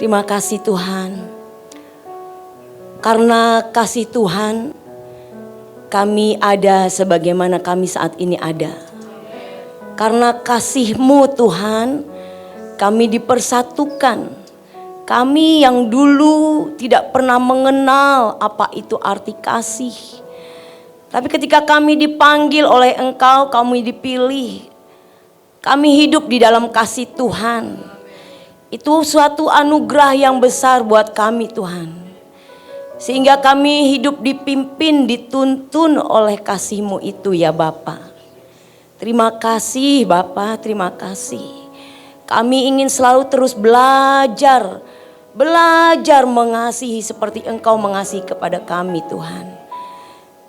Terima kasih Tuhan. Karena kasih Tuhan, kami ada sebagaimana kami saat ini ada. Karena kasih-Mu Tuhan, kami dipersatukan. Kami yang dulu tidak pernah mengenal apa itu arti kasih. Tapi ketika kami dipanggil oleh Engkau, kami dipilih. Kami hidup di dalam kasih Tuhan. Itu suatu anugerah yang besar buat kami Tuhan. Sehingga kami hidup dipimpin, dituntun oleh kasih-Mu itu ya Bapa. Terima kasih Bapa, terima kasih. Kami ingin selalu terus belajar mengasihi seperti Engkau mengasihi kepada kami Tuhan.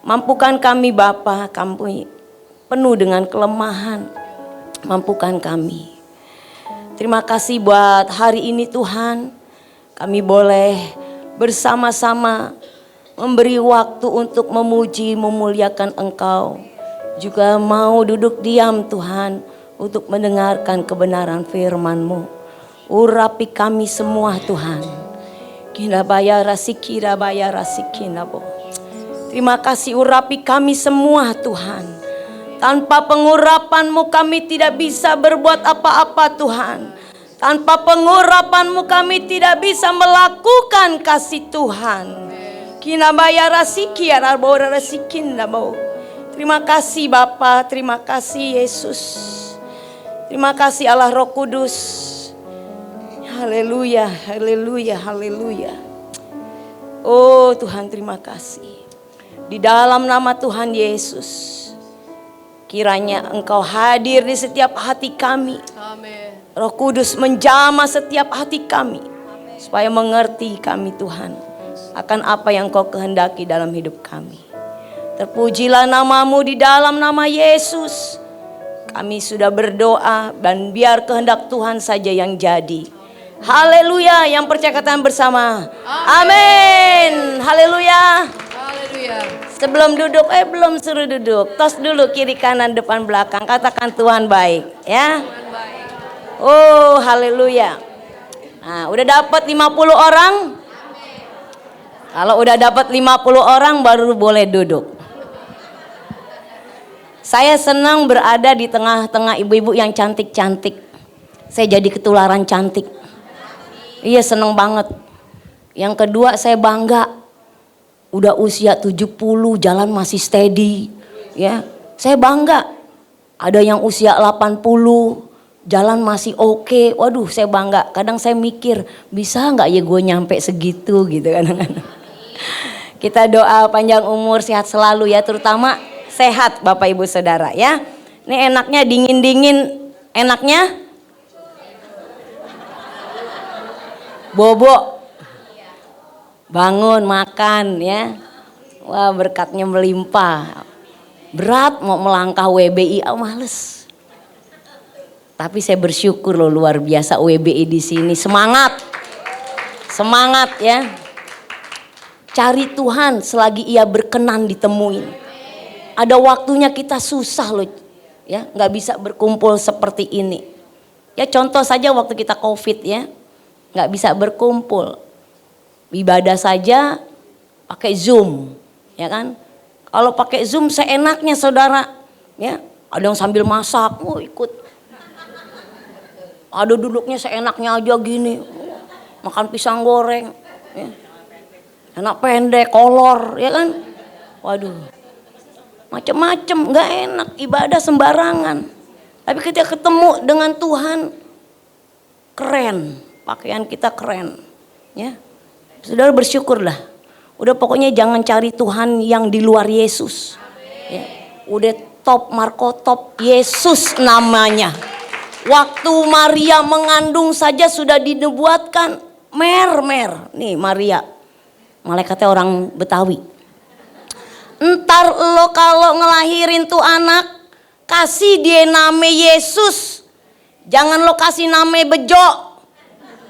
Mampukan kami Bapa, kami penuh dengan kelemahan. Mampukan kami. Terima kasih buat hari ini Tuhan. Kami boleh bersama-sama memberi waktu untuk memuji, memuliakan Engkau. Juga mau duduk diam Tuhan untuk mendengarkan kebenaran firman-Mu. Urapi kami semua Tuhan. Terima kasih, urapi kami semua Tuhan. Tanpa pengurapan-Mu kami tidak bisa berbuat apa-apa Tuhan. Tanpa pengurapan-Mu kami tidak bisa melakukan kasih Tuhan. Terima kasih Bapa, terima kasih Yesus. Terima kasih Allah Roh Kudus. Haleluya, haleluya, haleluya. Oh Tuhan, terima kasih. Di dalam nama Tuhan Yesus, kiranya Engkau hadir di setiap hati kami. Amin. Roh Kudus menjamah setiap hati kami. Supaya mengerti kami Tuhan akan apa yang Kau kehendaki dalam hidup kami. Terpujilah nama-Mu di dalam nama Yesus. Kami sudah berdoa dan biar kehendak Tuhan saja yang jadi. Haleluya, yang percaya katakan bersama. Amin. Haleluya. Haleluya. Sebelum duduk, belum suruh duduk. Tos dulu kiri kanan depan belakang. Katakan Tuhan baik, ya. Tuhan baik. Oh, haleluya. Nah, udah dapat 50 orang? Kalau udah dapat 50 orang baru boleh duduk. Saya senang berada di tengah-tengah ibu-ibu yang cantik-cantik. Saya jadi ketularan cantik. Iya, senang banget. Yang kedua, saya bangga. Udah usia 70, jalan masih steady, ya. Saya bangga. Ada yang usia 80, jalan masih oke. Waduh, saya bangga. Kadang saya mikir, bisa nggak ya gue nyampe segitu gitu kadang-kadang. Kita doa panjang umur, sehat selalu ya, terutama sehat Bapak Ibu Saudara ya. Ini enaknya dingin-dingin, enaknya bobo. Bangun makan ya. Wah, berkatnya melimpah. Berat mau melangkah WBI, males. Tapi saya bersyukur loh, luar biasa WBI di sini. Semangat. Semangat ya. Cari Tuhan selagi Ia berkenan ditemuin. Ada waktunya kita susah loh. Ya, nggak bisa berkumpul seperti ini. Ya contoh saja waktu kita Covid ya. Nggak bisa berkumpul. Ibadah saja pakai Zoom, ya kan? Kalau pakai Zoom seenaknya saudara, ya. Ada yang sambil masak, ikut. Ada duduknya seenaknya aja gini, makan pisang goreng, ya. Enak pendek, kolor, ya kan? Waduh, macem-macem, nggak enak. Ibadah sembarangan. Tapi ketika ketemu dengan Tuhan, keren, pakaian kita keren, ya. Saudara bersyukurlah. Udah pokoknya jangan cari Tuhan yang di luar Yesus. Ya. Udah top, Marco top, Yesus namanya. Waktu Maria mengandung saja sudah dinubuatkan. Mer. Nih Maria. Malaikatnya orang Betawi. Entar lo kalau ngelahirin tuh anak, kasih dia nama Yesus. Jangan lo kasih nama Bejo.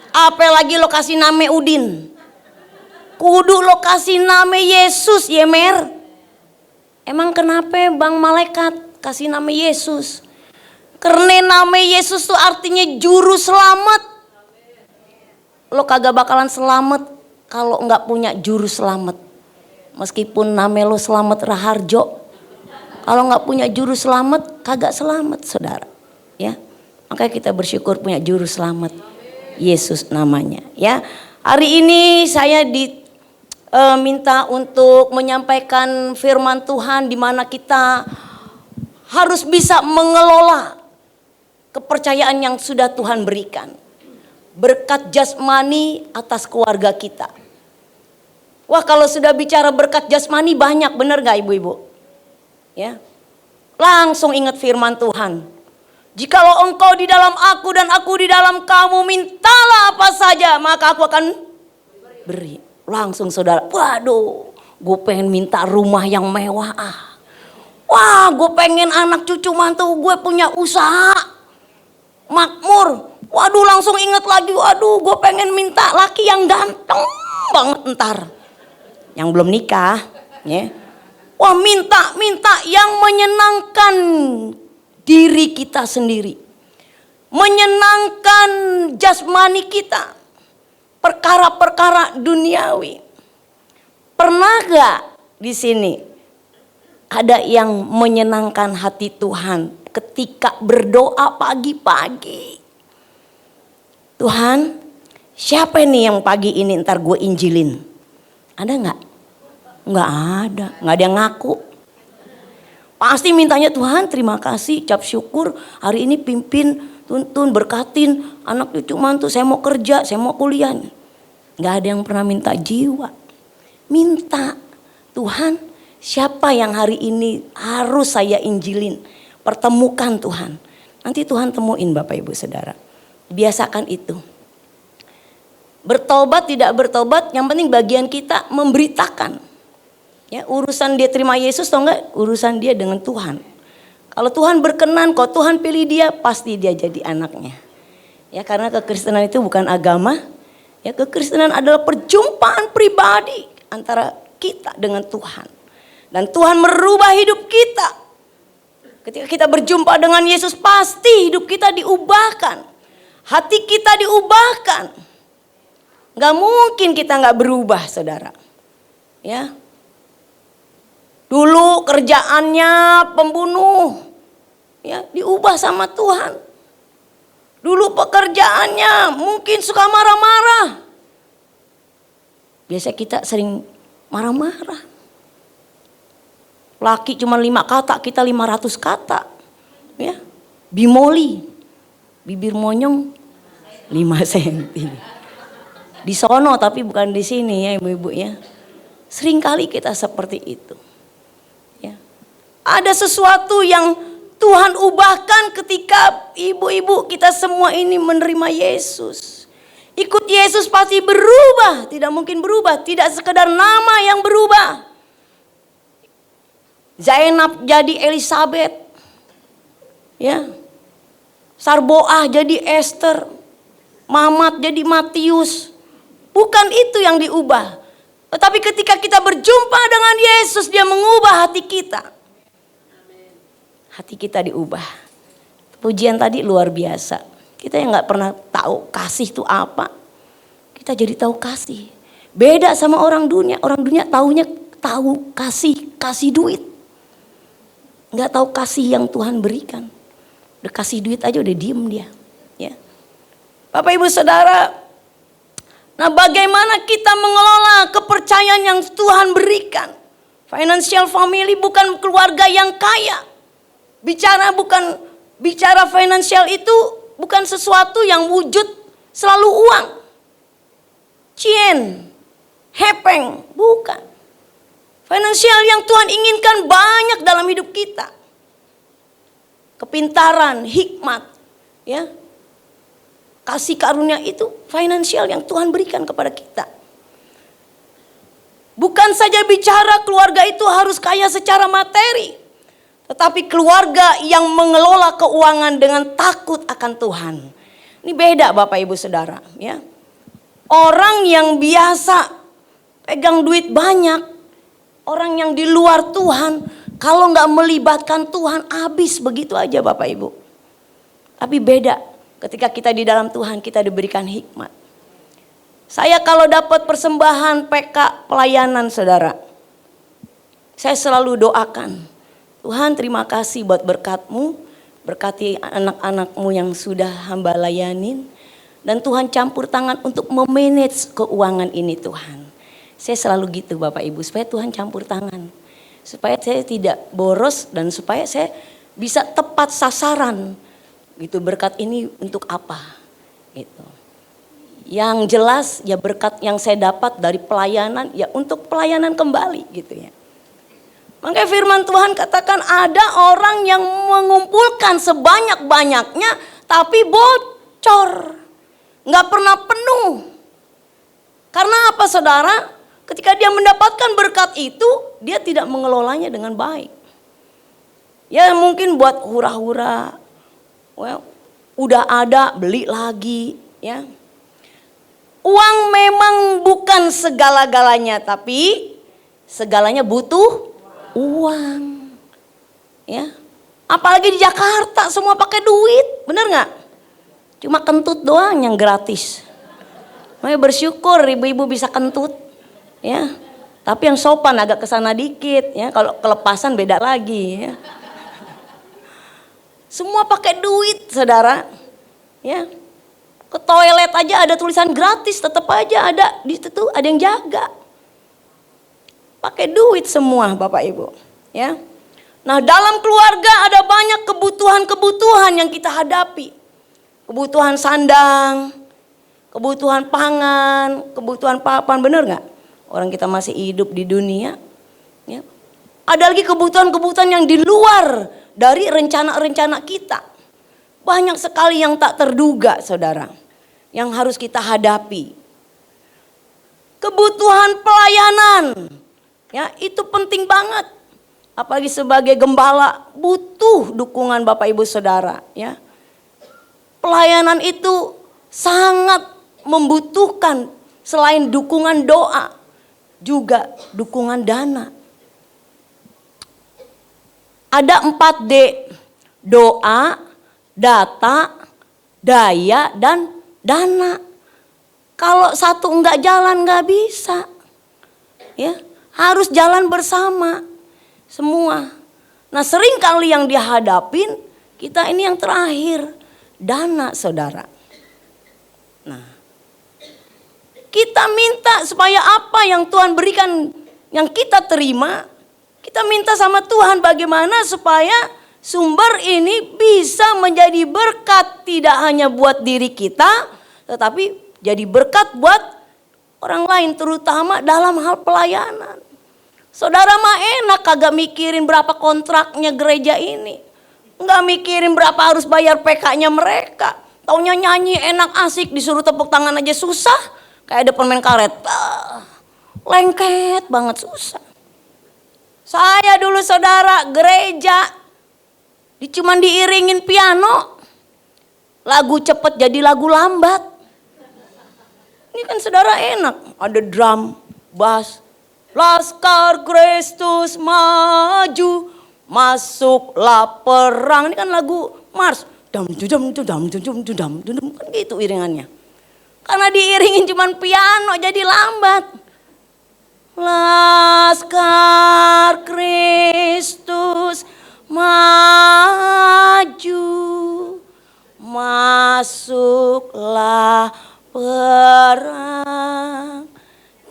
Apalagi lo kasih nama Udin. Kudu lo kasih nama Yesus ya Mer. Emang kenapa Bang Malaikat kasih nama Yesus? Karena nama Yesus tuh artinya juru selamat. lo kagak bakalan selamat kalau nggak punya juru selamat. Meskipun nama lo Selamat Raharjo, kalau nggak punya juru selamat kagak selamat, saudara. Ya, makanya kita bersyukur punya juru selamat, Yesus namanya. Ya, hari ini saya diminta untuk menyampaikan firman Tuhan, di mana kita harus bisa mengelola kepercayaan yang sudah Tuhan berikan. Berkat jasmani atas keluarga kita. Wah, kalau sudah bicara berkat jasmani banyak, bener gak ibu-ibu? Ya, langsung ingat firman Tuhan. Jikalau engkau di dalam aku dan aku di dalam kamu, mintalah apa saja maka aku akan beri. Langsung saudara, waduh, gue pengen minta rumah yang mewah. Wah, gue pengen anak cucu mantu gue punya usaha makmur. Waduh, langsung ingat lagi, waduh, gue pengen minta laki yang ganteng banget ntar, yang belum nikah, ya. Wah, minta yang menyenangkan diri kita sendiri, menyenangkan jasmani kita, perkara-perkara duniawi. Pernah gak di sini ada yang menyenangkan hati Tuhan ketika berdoa pagi-pagi? Tuhan, siapa nih yang pagi ini ntar gue injilin? Ada nggak? Nggak ada yang ngaku. Pasti mintanya Tuhan terima kasih, cap syukur, hari ini pimpin, tuntun, berkatin anak cucu mantu, saya mau kerja, saya mau kuliah. Nggak ada yang pernah minta jiwa. Minta, Tuhan siapa yang hari ini harus saya injilin? Pertemukan Tuhan. Nanti Tuhan temuin Bapak Ibu Saudara. Biasakan itu. Bertobat tidak bertobat, yang penting bagian kita memberitakan. Ya, urusan dia terima Yesus atau enggak, urusan dia dengan Tuhan. Kalau Tuhan berkenan, kalau Tuhan pilih dia, pasti dia jadi anaknya. Ya, karena kekristenan itu bukan agama. Ya, kekristenan adalah perjumpaan pribadi antara kita dengan Tuhan. Dan Tuhan merubah hidup kita. Ketika kita berjumpa dengan Yesus, pasti hidup kita diubahkan. Hati kita diubahkan. Gak mungkin kita gak berubah, saudara. Ya. Dulu kerjaannya pembunuh. Ya, diubah sama Tuhan. Dulu pekerjaannya mungkin suka marah-marah. Biasa kita sering marah-marah. Laki cuma 5 kata, kita 500 kata. Ya. Bimoli, bibir monyong 5 senti. Di sono tapi bukan di sini ya ibu-ibu ya. Seringkali kita seperti itu. Ya. Ada sesuatu yang Tuhan ubahkan ketika ibu-ibu kita semua ini menerima Yesus. Ikut Yesus pasti berubah, tidak mungkin berubah, tidak sekedar nama yang berubah. Zainab jadi Elizabeth. Ya. Sarboah jadi Esther. Mamat jadi Matius. Bukan itu yang diubah. Tetapi ketika kita berjumpa dengan Yesus, dia mengubah hati kita. Hati kita diubah. Pujian tadi luar biasa. Kita yang gak pernah tahu kasih itu apa, kita jadi tahu kasih. Beda sama orang dunia. Orang dunia tahu kasih duit. Gak tahu kasih yang Tuhan berikan. Udah kasih duit aja udah diem dia. Ya. Bapak Ibu Saudara, nah bagaimana kita mengelola kepercayaan yang Tuhan berikan? Financial family bukan keluarga yang kaya. Bicara financial itu bukan sesuatu yang wujud selalu uang. Cien, hepeng, bukan. Financial yang Tuhan inginkan banyak dalam hidup kita. Kepintaran, hikmat, ya. Kasih karunia itu financial yang Tuhan berikan kepada kita. Bukan saja bicara keluarga itu harus kaya secara materi, tetapi keluarga yang mengelola keuangan dengan takut akan Tuhan. Ini beda Bapak Ibu Saudara, ya. Orang yang biasa pegang duit banyak, orang yang di luar Tuhan, kalau nggak melibatkan Tuhan habis begitu aja Bapak Ibu. Tapi beda ketika kita di dalam Tuhan, kita diberikan hikmat. Saya kalau dapat persembahan PK pelayanan saudara, saya selalu doakan, Tuhan terima kasih buat berkat-Mu, berkati anak-anak-Mu yang sudah hamba layanin. Dan Tuhan campur tangan untuk memanage keuangan ini Tuhan. Saya selalu gitu Bapak Ibu, supaya Tuhan campur tangan. Supaya saya tidak boros dan supaya saya bisa tepat sasaran. Gitu, berkat ini untuk apa? Gitu. Yang jelas ya berkat yang saya dapat dari pelayanan ya untuk pelayanan kembali gitu ya. Makanya firman Tuhan katakan ada orang yang mengumpulkan sebanyak-banyaknya tapi bocor. Nggak pernah penuh. Karena apa saudara? Ketika dia mendapatkan berkat itu dia tidak mengelolanya dengan baik. Ya mungkin buat hura-hura. Well, udah ada beli lagi ya. Uang memang bukan segala-galanya, tapi segalanya butuh uang. Ya. Apalagi di Jakarta semua pakai duit, bener nggak? Cuma kentut doang yang gratis. Makanya bersyukur ibu-ibu bisa kentut, ya. Tapi yang sopan agak kesana dikit, ya. Kalau kelepasan beda lagi, ya. Semua pakai duit, saudara, ya. Ke toilet aja ada tulisan gratis, tetap aja ada di situ ada yang jaga. Pakai duit semua Bapak Ibu, ya. Nah, dalam keluarga ada banyak kebutuhan-kebutuhan yang kita hadapi. Kebutuhan sandang, kebutuhan pangan, kebutuhan papan, bener nggak? Orang kita masih hidup di dunia, ya. Ada lagi kebutuhan-kebutuhan yang di luar dari rencana-rencana kita. Banyak sekali yang tak terduga saudara, yang harus kita hadapi. Kebutuhan pelayanan, ya itu penting banget. Apalagi sebagai gembala butuh dukungan Bapak Ibu Saudara, ya. Pelayanan itu sangat membutuhkan selain dukungan doa, juga dukungan dana. Ada 4D, doa, data, daya, dan dana. Kalau satu enggak jalan enggak bisa. Ya, harus jalan bersama semua. Nah, sering kali yang dihadapin kita ini yang terakhir, dana saudara. Nah, kita minta supaya apa yang Tuhan berikan yang kita terima, kita minta sama Tuhan bagaimana supaya sumber ini bisa menjadi berkat tidak hanya buat diri kita, tetapi jadi berkat buat orang lain, terutama dalam hal pelayanan. Saudara mah enak kagak mikirin berapa kontraknya gereja ini. Enggak mikirin berapa harus bayar PK-nya mereka. Taunya nyanyi enak asik, disuruh tepuk tangan aja susah. Kayak ada pemain karet. Lengket banget susah. Saya dulu saudara gereja cuman diiringin piano, lagu cepet jadi lagu lambat. Ini kan saudara enak, ada drum, bass, Laskar Kristus maju, masuklah perang. Ini kan lagu mars, dam dudam dudam dudam dudam dudam, kan gitu iringannya. Karena diiringin cuman piano jadi lambat. Laskar Kristus maju, masuklah perang,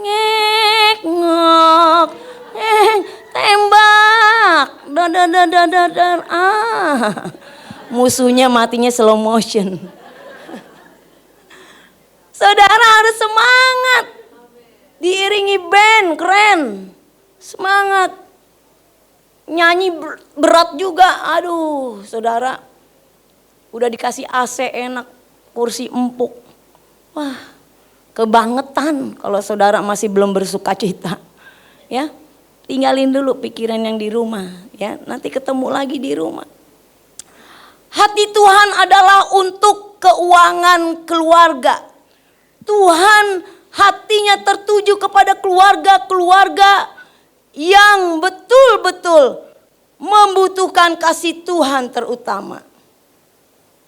ngek ngok, tembak, dar. Musuhnya matinya slow motion. Saudara harus semangat, diiringi band keren, semangat. Nyanyi berat juga, aduh saudara. Udah dikasih AC enak, kursi empuk. Wah, kebangetan kalau saudara masih belum bersuka cita. Ya, tinggalin dulu pikiran yang di rumah. Ya, nanti ketemu lagi di rumah. Hati Tuhan adalah untuk keuangan keluarga. Tuhan hatinya tertuju kepada keluarga-keluarga yang betul-betul membutuhkan kasih Tuhan terutama.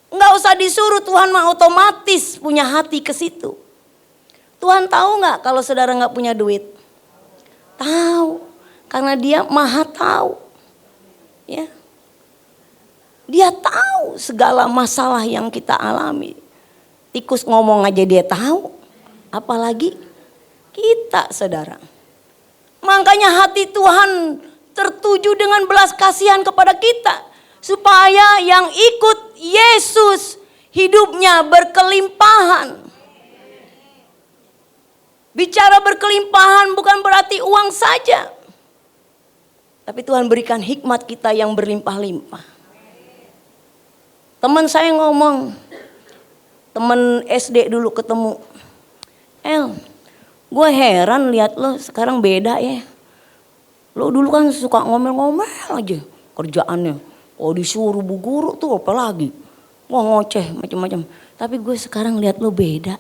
Enggak usah disuruh, Tuhan mah otomatis punya hati ke situ. Tuhan tahu nggak kalau saudara nggak punya duit? Tahu, karena Dia Maha tahu. Ya, Dia tahu segala masalah yang kita alami. Tikus ngomong aja Dia tahu, apalagi kita, saudara. Makanya hati Tuhan tertuju dengan belas kasihan kepada kita, supaya yang ikut Yesus hidupnya berkelimpahan. Bicara berkelimpahan bukan berarti uang saja, tapi Tuhan berikan hikmat kita yang berlimpah-limpah. Teman saya ngomong, teman SD dulu ketemu, gue heran lihat lo sekarang beda ya. Lo dulu kan suka ngomel-ngomel aja kerjaannya. Oh disuruh bu guru tuh apalagi. Wah ngoceh macam-macam. Tapi gue sekarang lihat lo beda.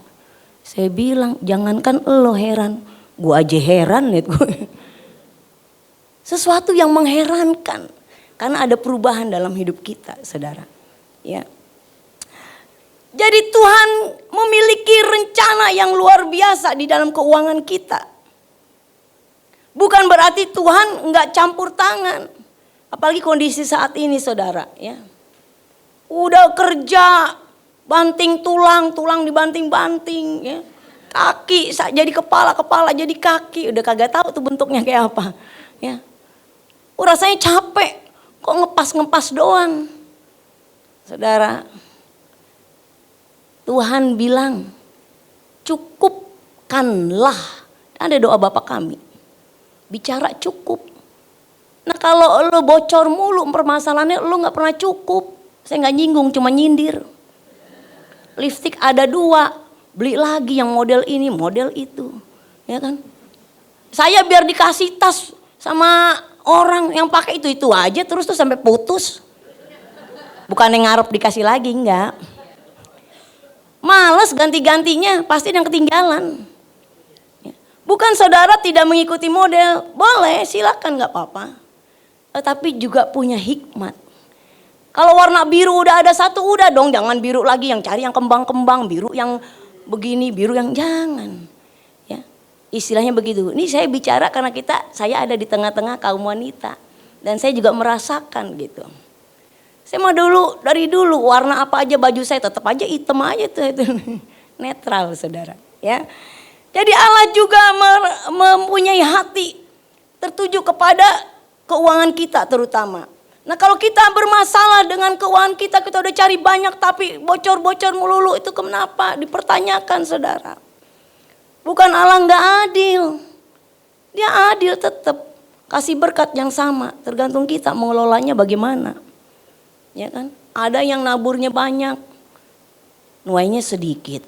Saya bilang jangankan lo heran. Gue aja heran lihat gue. Sesuatu yang mengherankan. Karena ada perubahan dalam hidup kita, saudara. Ya. Jadi Tuhan memiliki rencana yang luar biasa di dalam keuangan kita. Bukan berarti Tuhan nggak campur tangan. Apalagi kondisi saat ini, saudara. Ya. Udah kerja, banting tulang, tulang dibanting-banting. Ya. Kaki jadi kepala, kepala jadi kaki. Udah kagak tahu tuh bentuknya kayak apa. Ya. Rasanya capek. Kok ngepas-ngepas doang. Saudara. Tuhan bilang, cukupkanlah. Ada doa Bapa kami. Bicara cukup. Nah kalau lo bocor mulu permasalahannya, lo gak pernah cukup. Saya gak nyinggung, cuma nyindir. Lipstick ada 2, beli lagi yang model ini, model itu. Ya kan? Saya biar dikasih tas sama orang yang pakai itu aja terus tuh sampai putus. Bukan yang ngarep dikasih lagi, enggak. Males ganti-gantinya, pasti yang ketinggalan. Bukan saudara tidak mengikuti model, boleh silakan gak apa-apa. Tapi juga punya hikmat. Kalau warna biru udah ada satu, udah dong jangan biru lagi, yang cari yang kembang-kembang, biru yang begini, biru yang jangan. Ya, istilahnya begitu. Ini saya bicara karena saya ada di tengah-tengah kaum wanita. Dan saya juga merasakan gitu. Saya mau dari dulu warna apa aja baju saya tetap aja hitam aja tuh itu. Netral saudara ya. Jadi Allah juga mempunyai hati tertuju kepada keuangan kita terutama. Nah kalau kita bermasalah dengan keuangan kita udah cari banyak tapi bocor-bocor melulu itu kenapa? Dipertanyakan saudara. Bukan Allah nggak adil. Dia adil tetap. Kasih berkat yang sama tergantung kita mengelolanya bagaimana. Ya kan? Ada yang naburnya banyak, nuainya sedikit.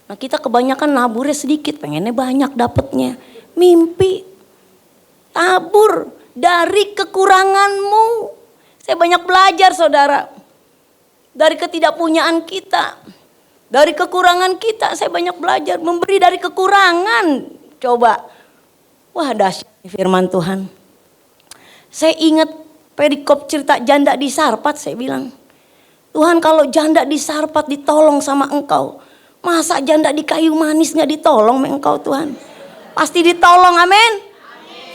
Nah kita kebanyakan naburnya sedikit, pengennya banyak dapatnya. Mimpi, tabur dari kekuranganmu. Saya banyak belajar saudara. Dari ketidakpunyaan kita, dari kekurangan kita saya banyak belajar. Memberi dari kekurangan, coba. Wah dahsyat firman Tuhan. Saya ingat perikop cerita janda di Sarpat, saya bilang. Tuhan kalau janda di Sarpat ditolong sama engkau. Masa janda di kayu manis gak ditolong sama engkau Tuhan? Pasti ditolong, amin?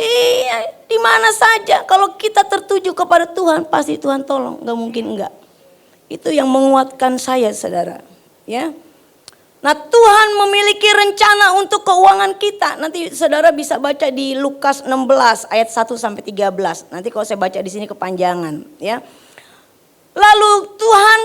Iya, di mana saja. Kalau kita tertuju kepada Tuhan, pasti Tuhan tolong. Gak mungkin enggak. Itu yang menguatkan saya saudara. Ya. Nah Tuhan memiliki rencana untuk keuangan kita. Nanti saudara bisa baca di Lukas 16 ayat 1-13. Nanti kalau saya baca di sini kepanjangan ya. Lalu Tuhan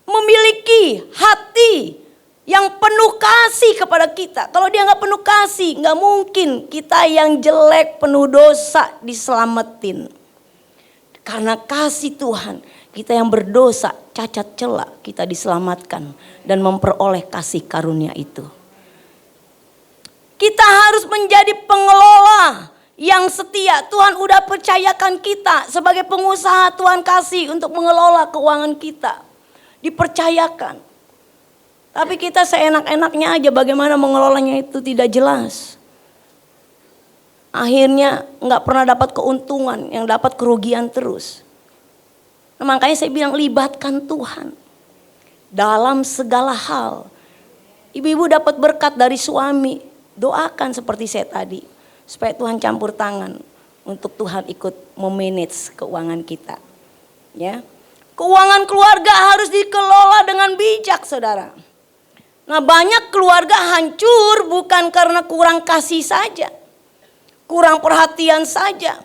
memiliki hati yang penuh kasih kepada kita. Kalau dia gak penuh kasih, gak mungkin kita yang jelek penuh dosa diselamatin. Karena kasih Tuhan, kita yang berdosa, cacat celah, kita diselamatkan dan memperoleh kasih karunia itu. Kita harus menjadi pengelola yang setia. Tuhan udah percayakan kita sebagai pengusaha, Tuhan kasih untuk mengelola keuangan kita. Dipercayakan. Tapi kita seenak-enaknya aja bagaimana mengelolanya itu tidak jelas. Akhirnya nggak pernah dapat keuntungan, yang dapat kerugian terus. Nah, makanya saya bilang libatkan Tuhan dalam segala hal. Ibu-ibu dapat berkat dari suami, doakan seperti saya tadi. Supaya Tuhan campur tangan untuk Tuhan ikut memanage keuangan kita. Ya. Keuangan keluarga harus dikelola dengan bijak, saudara. Nah, banyak keluarga hancur bukan karena kurang kasih saja. Kurang perhatian saja.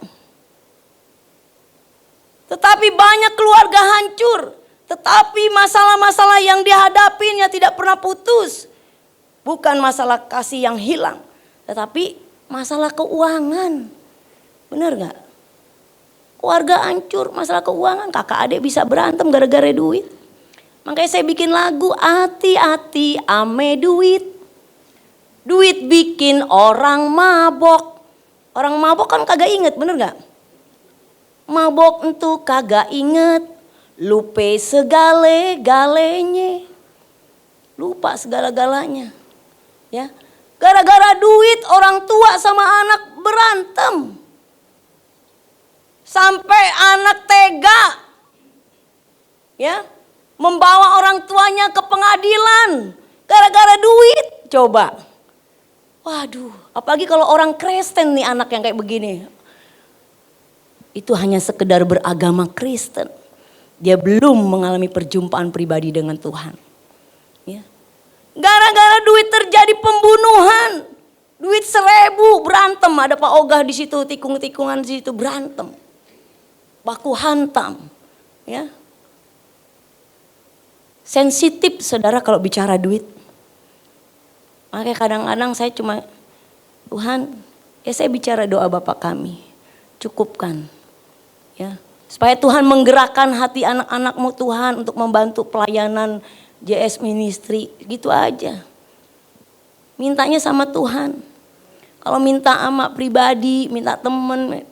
Tetapi banyak keluarga hancur. Tetapi masalah-masalah yang dihadapinya tidak pernah putus. Bukan masalah kasih yang hilang. Tetapi masalah keuangan. Benar gak? Keluarga hancur, masalah keuangan. Kakak adik bisa berantem gara-gara duit. Makanya saya bikin lagu, hati-hati ame duit. Duit bikin orang mabok. Orang mabok kan kagak inget, bener gak? Mabok entu kagak inget, lupa segale-galenya. Lupa segala-galanya. Ya. Gara-gara duit orang tua sama anak berantem. Sampai anak tega. Ya. Membawa orang tuanya ke pengadilan. Gara-gara duit. Coba. Waduh, apalagi kalau orang Kristen nih anak yang kayak begini. Itu hanya sekedar beragama Kristen. Dia belum mengalami perjumpaan pribadi dengan Tuhan. Ya. Gara-gara duit terjadi pembunuhan. Duit 1.000 berantem. Ada Pak Ogah di situ, tikung-tikungan di situ berantem. Baku hantam. Ya. Sensitif saudara kalau bicara duit. Makanya kadang-kadang saya cuma, Tuhan, ya saya bicara doa Bapa kami. Cukupkan. Ya, supaya Tuhan menggerakkan hati anak-anakmu Tuhan untuk membantu pelayanan JS Ministry, gitu aja. Mintanya sama Tuhan. Kalau minta sama pribadi, minta temen,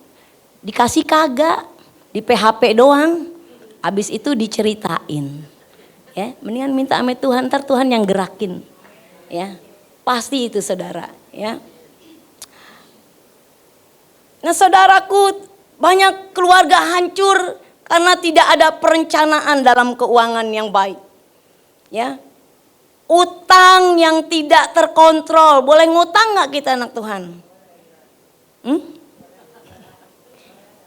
dikasih kagak, di PHP doang, habis itu diceritain. Ya, mendingan minta sama Tuhan, ntar Tuhan yang gerakin. Ya, pasti itu saudara. Ya. Nah saudaraku, banyak keluarga hancur karena tidak ada perencanaan dalam keuangan yang baik. Ya. Utang yang tidak terkontrol. Boleh ngutang gak kita anak Tuhan?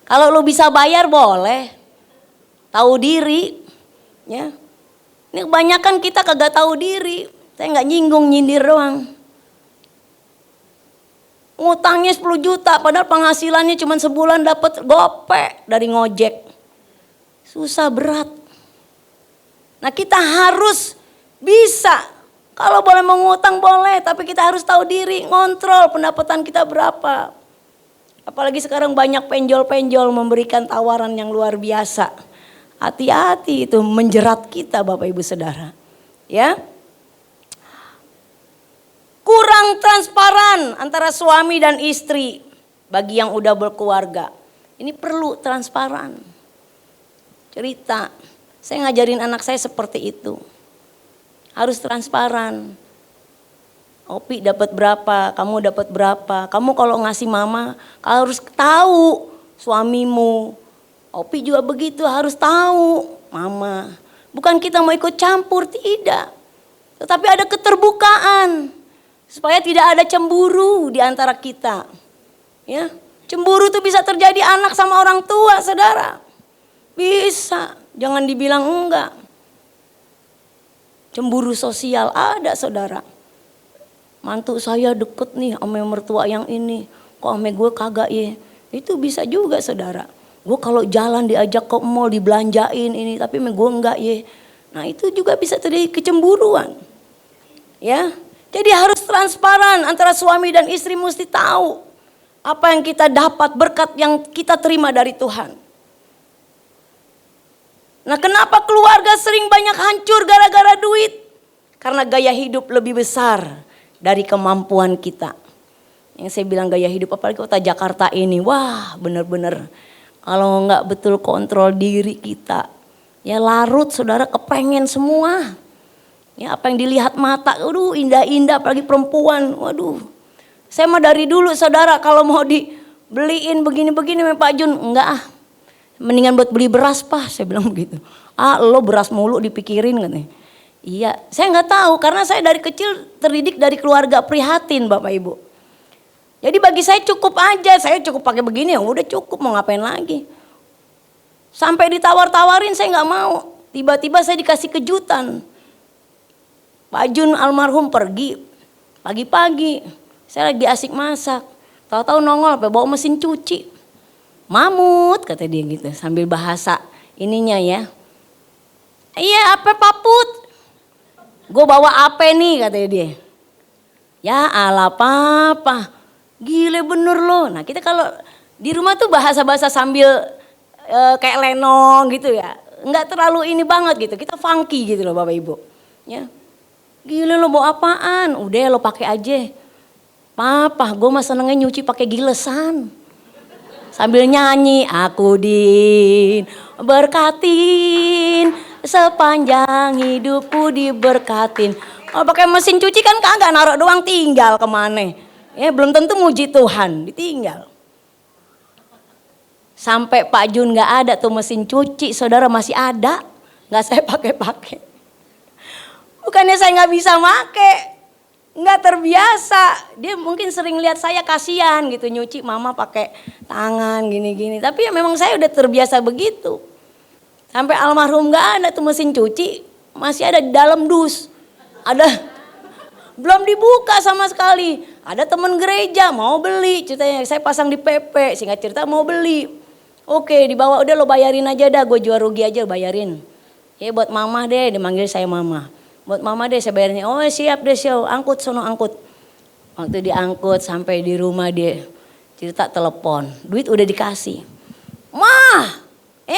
Kalau lu bisa bayar boleh. Tahu diri. Ya. Ini kebanyakan kita kagak tahu diri. Saya gak nyindir doang. Ngutangnya 10 juta padahal penghasilannya cuma sebulan dapat gope dari ngojek. Susah berat. Nah kita harus bisa. Kalau boleh mengutang boleh, tapi kita harus tahu diri, ngontrol pendapatan kita berapa. Apalagi sekarang banyak penjol-penjol memberikan tawaran yang luar biasa. Hati-hati itu menjerat kita Bapak Ibu Saudara. Ya. Kurang transparan antara suami dan istri bagi yang udah berkeluarga. Ini perlu transparan. Cerita, saya ngajarin anak saya seperti itu. Harus transparan. Opi dapat berapa, kamu dapat berapa. Kamu kalau ngasih mama harus tahu suamimu. Opi juga begitu harus tahu mama. Bukan kita mau ikut campur, tidak. Tetapi ada keterbukaan. Supaya tidak ada cemburu di antara kita. Ya, cemburu itu bisa terjadi anak sama orang tua, saudara. Bisa, jangan dibilang enggak. Cemburu sosial ada, saudara. Mantu saya deket nih sama mertua yang ini. Kok sama gue kagak ya? Itu bisa juga, saudara. Gue kalau jalan diajak ke mall dibelanjain ini, tapi sama gue enggak ya. Nah itu juga bisa terjadi kecemburuan. Ya. Jadi harus transparan antara suami dan istri, mesti tahu apa yang kita dapat, berkat yang kita terima dari Tuhan. Nah kenapa keluarga sering banyak hancur gara-gara duit? Karena gaya hidup lebih besar dari kemampuan kita. Yang saya bilang gaya hidup, apalagi kota Jakarta ini, wah bener-bener kalau nggak betul kontrol diri kita, ya larut saudara, kepengen semua. Ya apa yang dilihat mata, aduh indah-indah apalagi perempuan, waduh. Saya mah dari dulu saudara kalau mau dibeliin begini-begini sama Pak Jun, enggak ah. Mendingan buat beli beras Pak, saya bilang begitu. Ah lo beras mulu dipikirin katanya. Iya, saya nggak tahu karena saya dari kecil terdidik dari keluarga prihatin Bapak Ibu. Jadi bagi saya cukup aja, saya cukup pakai begini ya udah cukup, mau ngapain lagi. Sampai ditawar-tawarin saya nggak mau. Tiba-tiba saya dikasih kejutan. Pak Jun almarhum pergi pagi-pagi, saya lagi asik masak. Tahu-tahu nongol bawa mesin cuci. Mamut kata dia gitu sambil bahasa ininya ya. Iya apa paput? Gue bawa apa nih katanya dia. Ya ala papa, gile bener loh. Nah kita kalau di rumah tuh bahasa-bahasa sambil kayak lenong gitu ya. Nggak terlalu ini banget gitu, kita funky gitu loh Bapak Ibu. Ya. Gile lo bawa apaan? Udah lo pakai aja. Papa, gue mah senengnya nyuci pakai gilesan. Sambil nyanyi, aku din berkatin sepanjang hidupku diberkatin. Oh, pakai mesin cuci kan kagak, naruh doang tinggal kemana. Ya belum tentu muji Tuhan, ditinggal. Sampai Pak Jun nggak ada tuh mesin cuci, saudara masih ada, nggak saya pakai. Bukannya saya nggak bisa make, nggak terbiasa. Dia mungkin sering lihat saya kasihan gitu nyuci, mama pakai tangan gini-gini. Tapi ya memang saya udah terbiasa begitu. Sampai almarhum nggak ada tuh mesin cuci, masih ada di dalam dus. Ada belum dibuka sama sekali. Ada teman gereja mau beli, ceritanya saya pasang di PP, singkat cerita mau beli. Oke, dibawa udah lo bayarin aja dah, gue jual rugi aja bayarin. Ya buat mama deh, dimanggil saya mama. Buat mama deh saya bayarin. Oh siap deh, siap. Angkut sono angkut. Waktu diangkut sampai di rumah dia cerita telepon. Duit udah dikasih. Mah,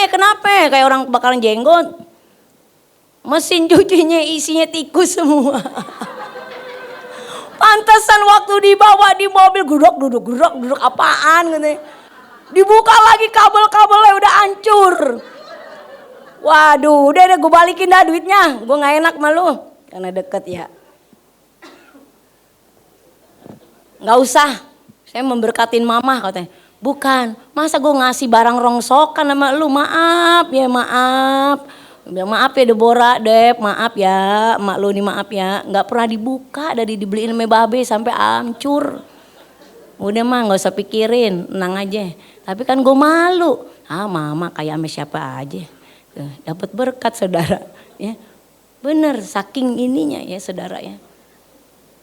kenapa? Kayak orang bakalan jenggot. Mesin cucinya isinya tikus semua. Pantesan waktu dibawa di mobil duduk apaan gitu. Dibuka lagi kabel-kabelnya udah hancur. Waduh, udah gue balikin dah duitnya. Gue gak enak malu. Karena deket ya. Gak usah. Saya memberkatin mama katanya. Bukan, masa gue ngasih barang rongsokan sama lu. Maaf ya, maaf. Bilang maaf ya Deborah, Dep, maaf ya. Emak lu nih maaf ya. Gak pernah dibuka dari dibeliin sama babe sampai hancur. Udah mah gak usah pikirin, tenang aja. Tapi kan gue malu. Mama kayak sama siapa aja. Dapat berkat saudara ya, bener saking ininya ya saudara ya.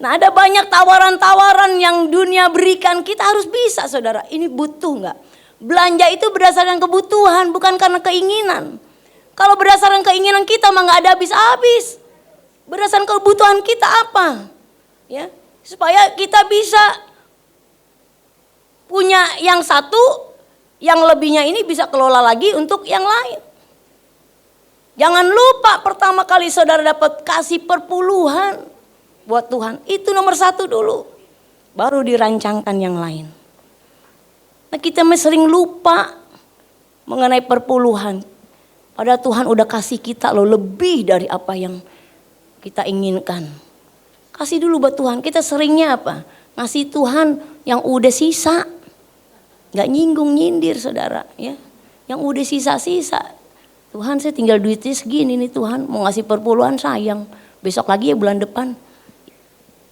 Nah ada banyak tawaran-tawaran yang dunia berikan, kita harus bisa saudara. Ini butuh nggak? Belanja itu berdasarkan kebutuhan bukan karena keinginan. Kalau berdasarkan keinginan kita mah nggak ada habis-habis. Berdasarkan kebutuhan kita apa ya, supaya kita bisa punya yang satu, yang lebihnya ini bisa kelola lagi untuk yang lain. Jangan lupa pertama kali saudara dapat kasih perpuluhan buat Tuhan. Itu nomor satu dulu. Baru dirancangkan yang lain. Nah kita sering lupa mengenai perpuluhan. Padahal Tuhan udah kasih kita loh lebih dari apa yang kita inginkan. Kasih dulu buat Tuhan. Kita seringnya apa? Ngasih Tuhan yang udah sisa. Gak nyinggung nyindir saudara ya. Yang udah sisa-sisa. Tuhan saya tinggal duitnya segini nih Tuhan, mau ngasih perpuluhan sayang. Besok lagi ya bulan depan.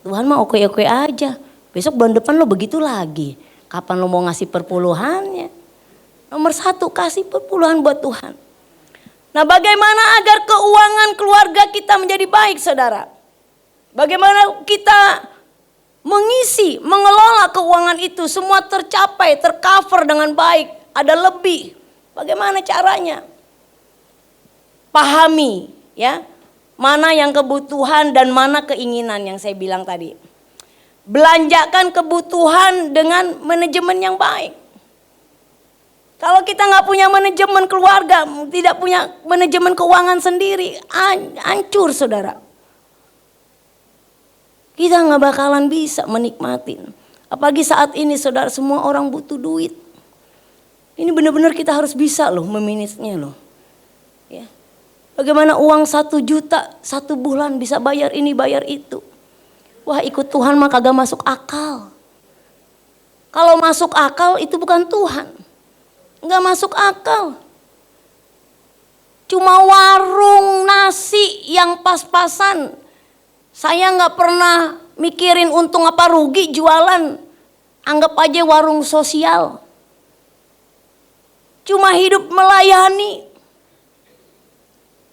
Tuhan mah oke-oke aja. Besok bulan depan lo begitu lagi. Kapan lo mau ngasih perpuluhannya? Nomor satu kasih perpuluhan buat Tuhan. Nah bagaimana agar keuangan keluarga kita menjadi baik saudara? Bagaimana kita mengisi, mengelola keuangan itu semua tercapai, tercover dengan baik. Ada lebih. Bagaimana caranya? Pahami ya, mana yang kebutuhan dan mana keinginan yang saya bilang tadi. Belanjakan kebutuhan dengan manajemen yang baik. Kalau kita nggak punya manajemen keluarga, tidak punya manajemen keuangan sendiri, hancur saudara. Kita nggak bakalan bisa menikmatin. Apalagi saat ini saudara, semua orang butuh duit. Ini benar-benar kita harus bisa loh memanagenya loh. Ya. Bagaimana uang 1 juta 1 bulan bisa bayar ini bayar itu. Wah ikut Tuhan mah kagak masuk akal. Kalau masuk akal itu bukan Tuhan. Enggak masuk akal. Cuma warung nasi yang pas-pasan. Saya nggak pernah mikirin untung apa rugi jualan. Anggap aja warung sosial. Cuma hidup melayani.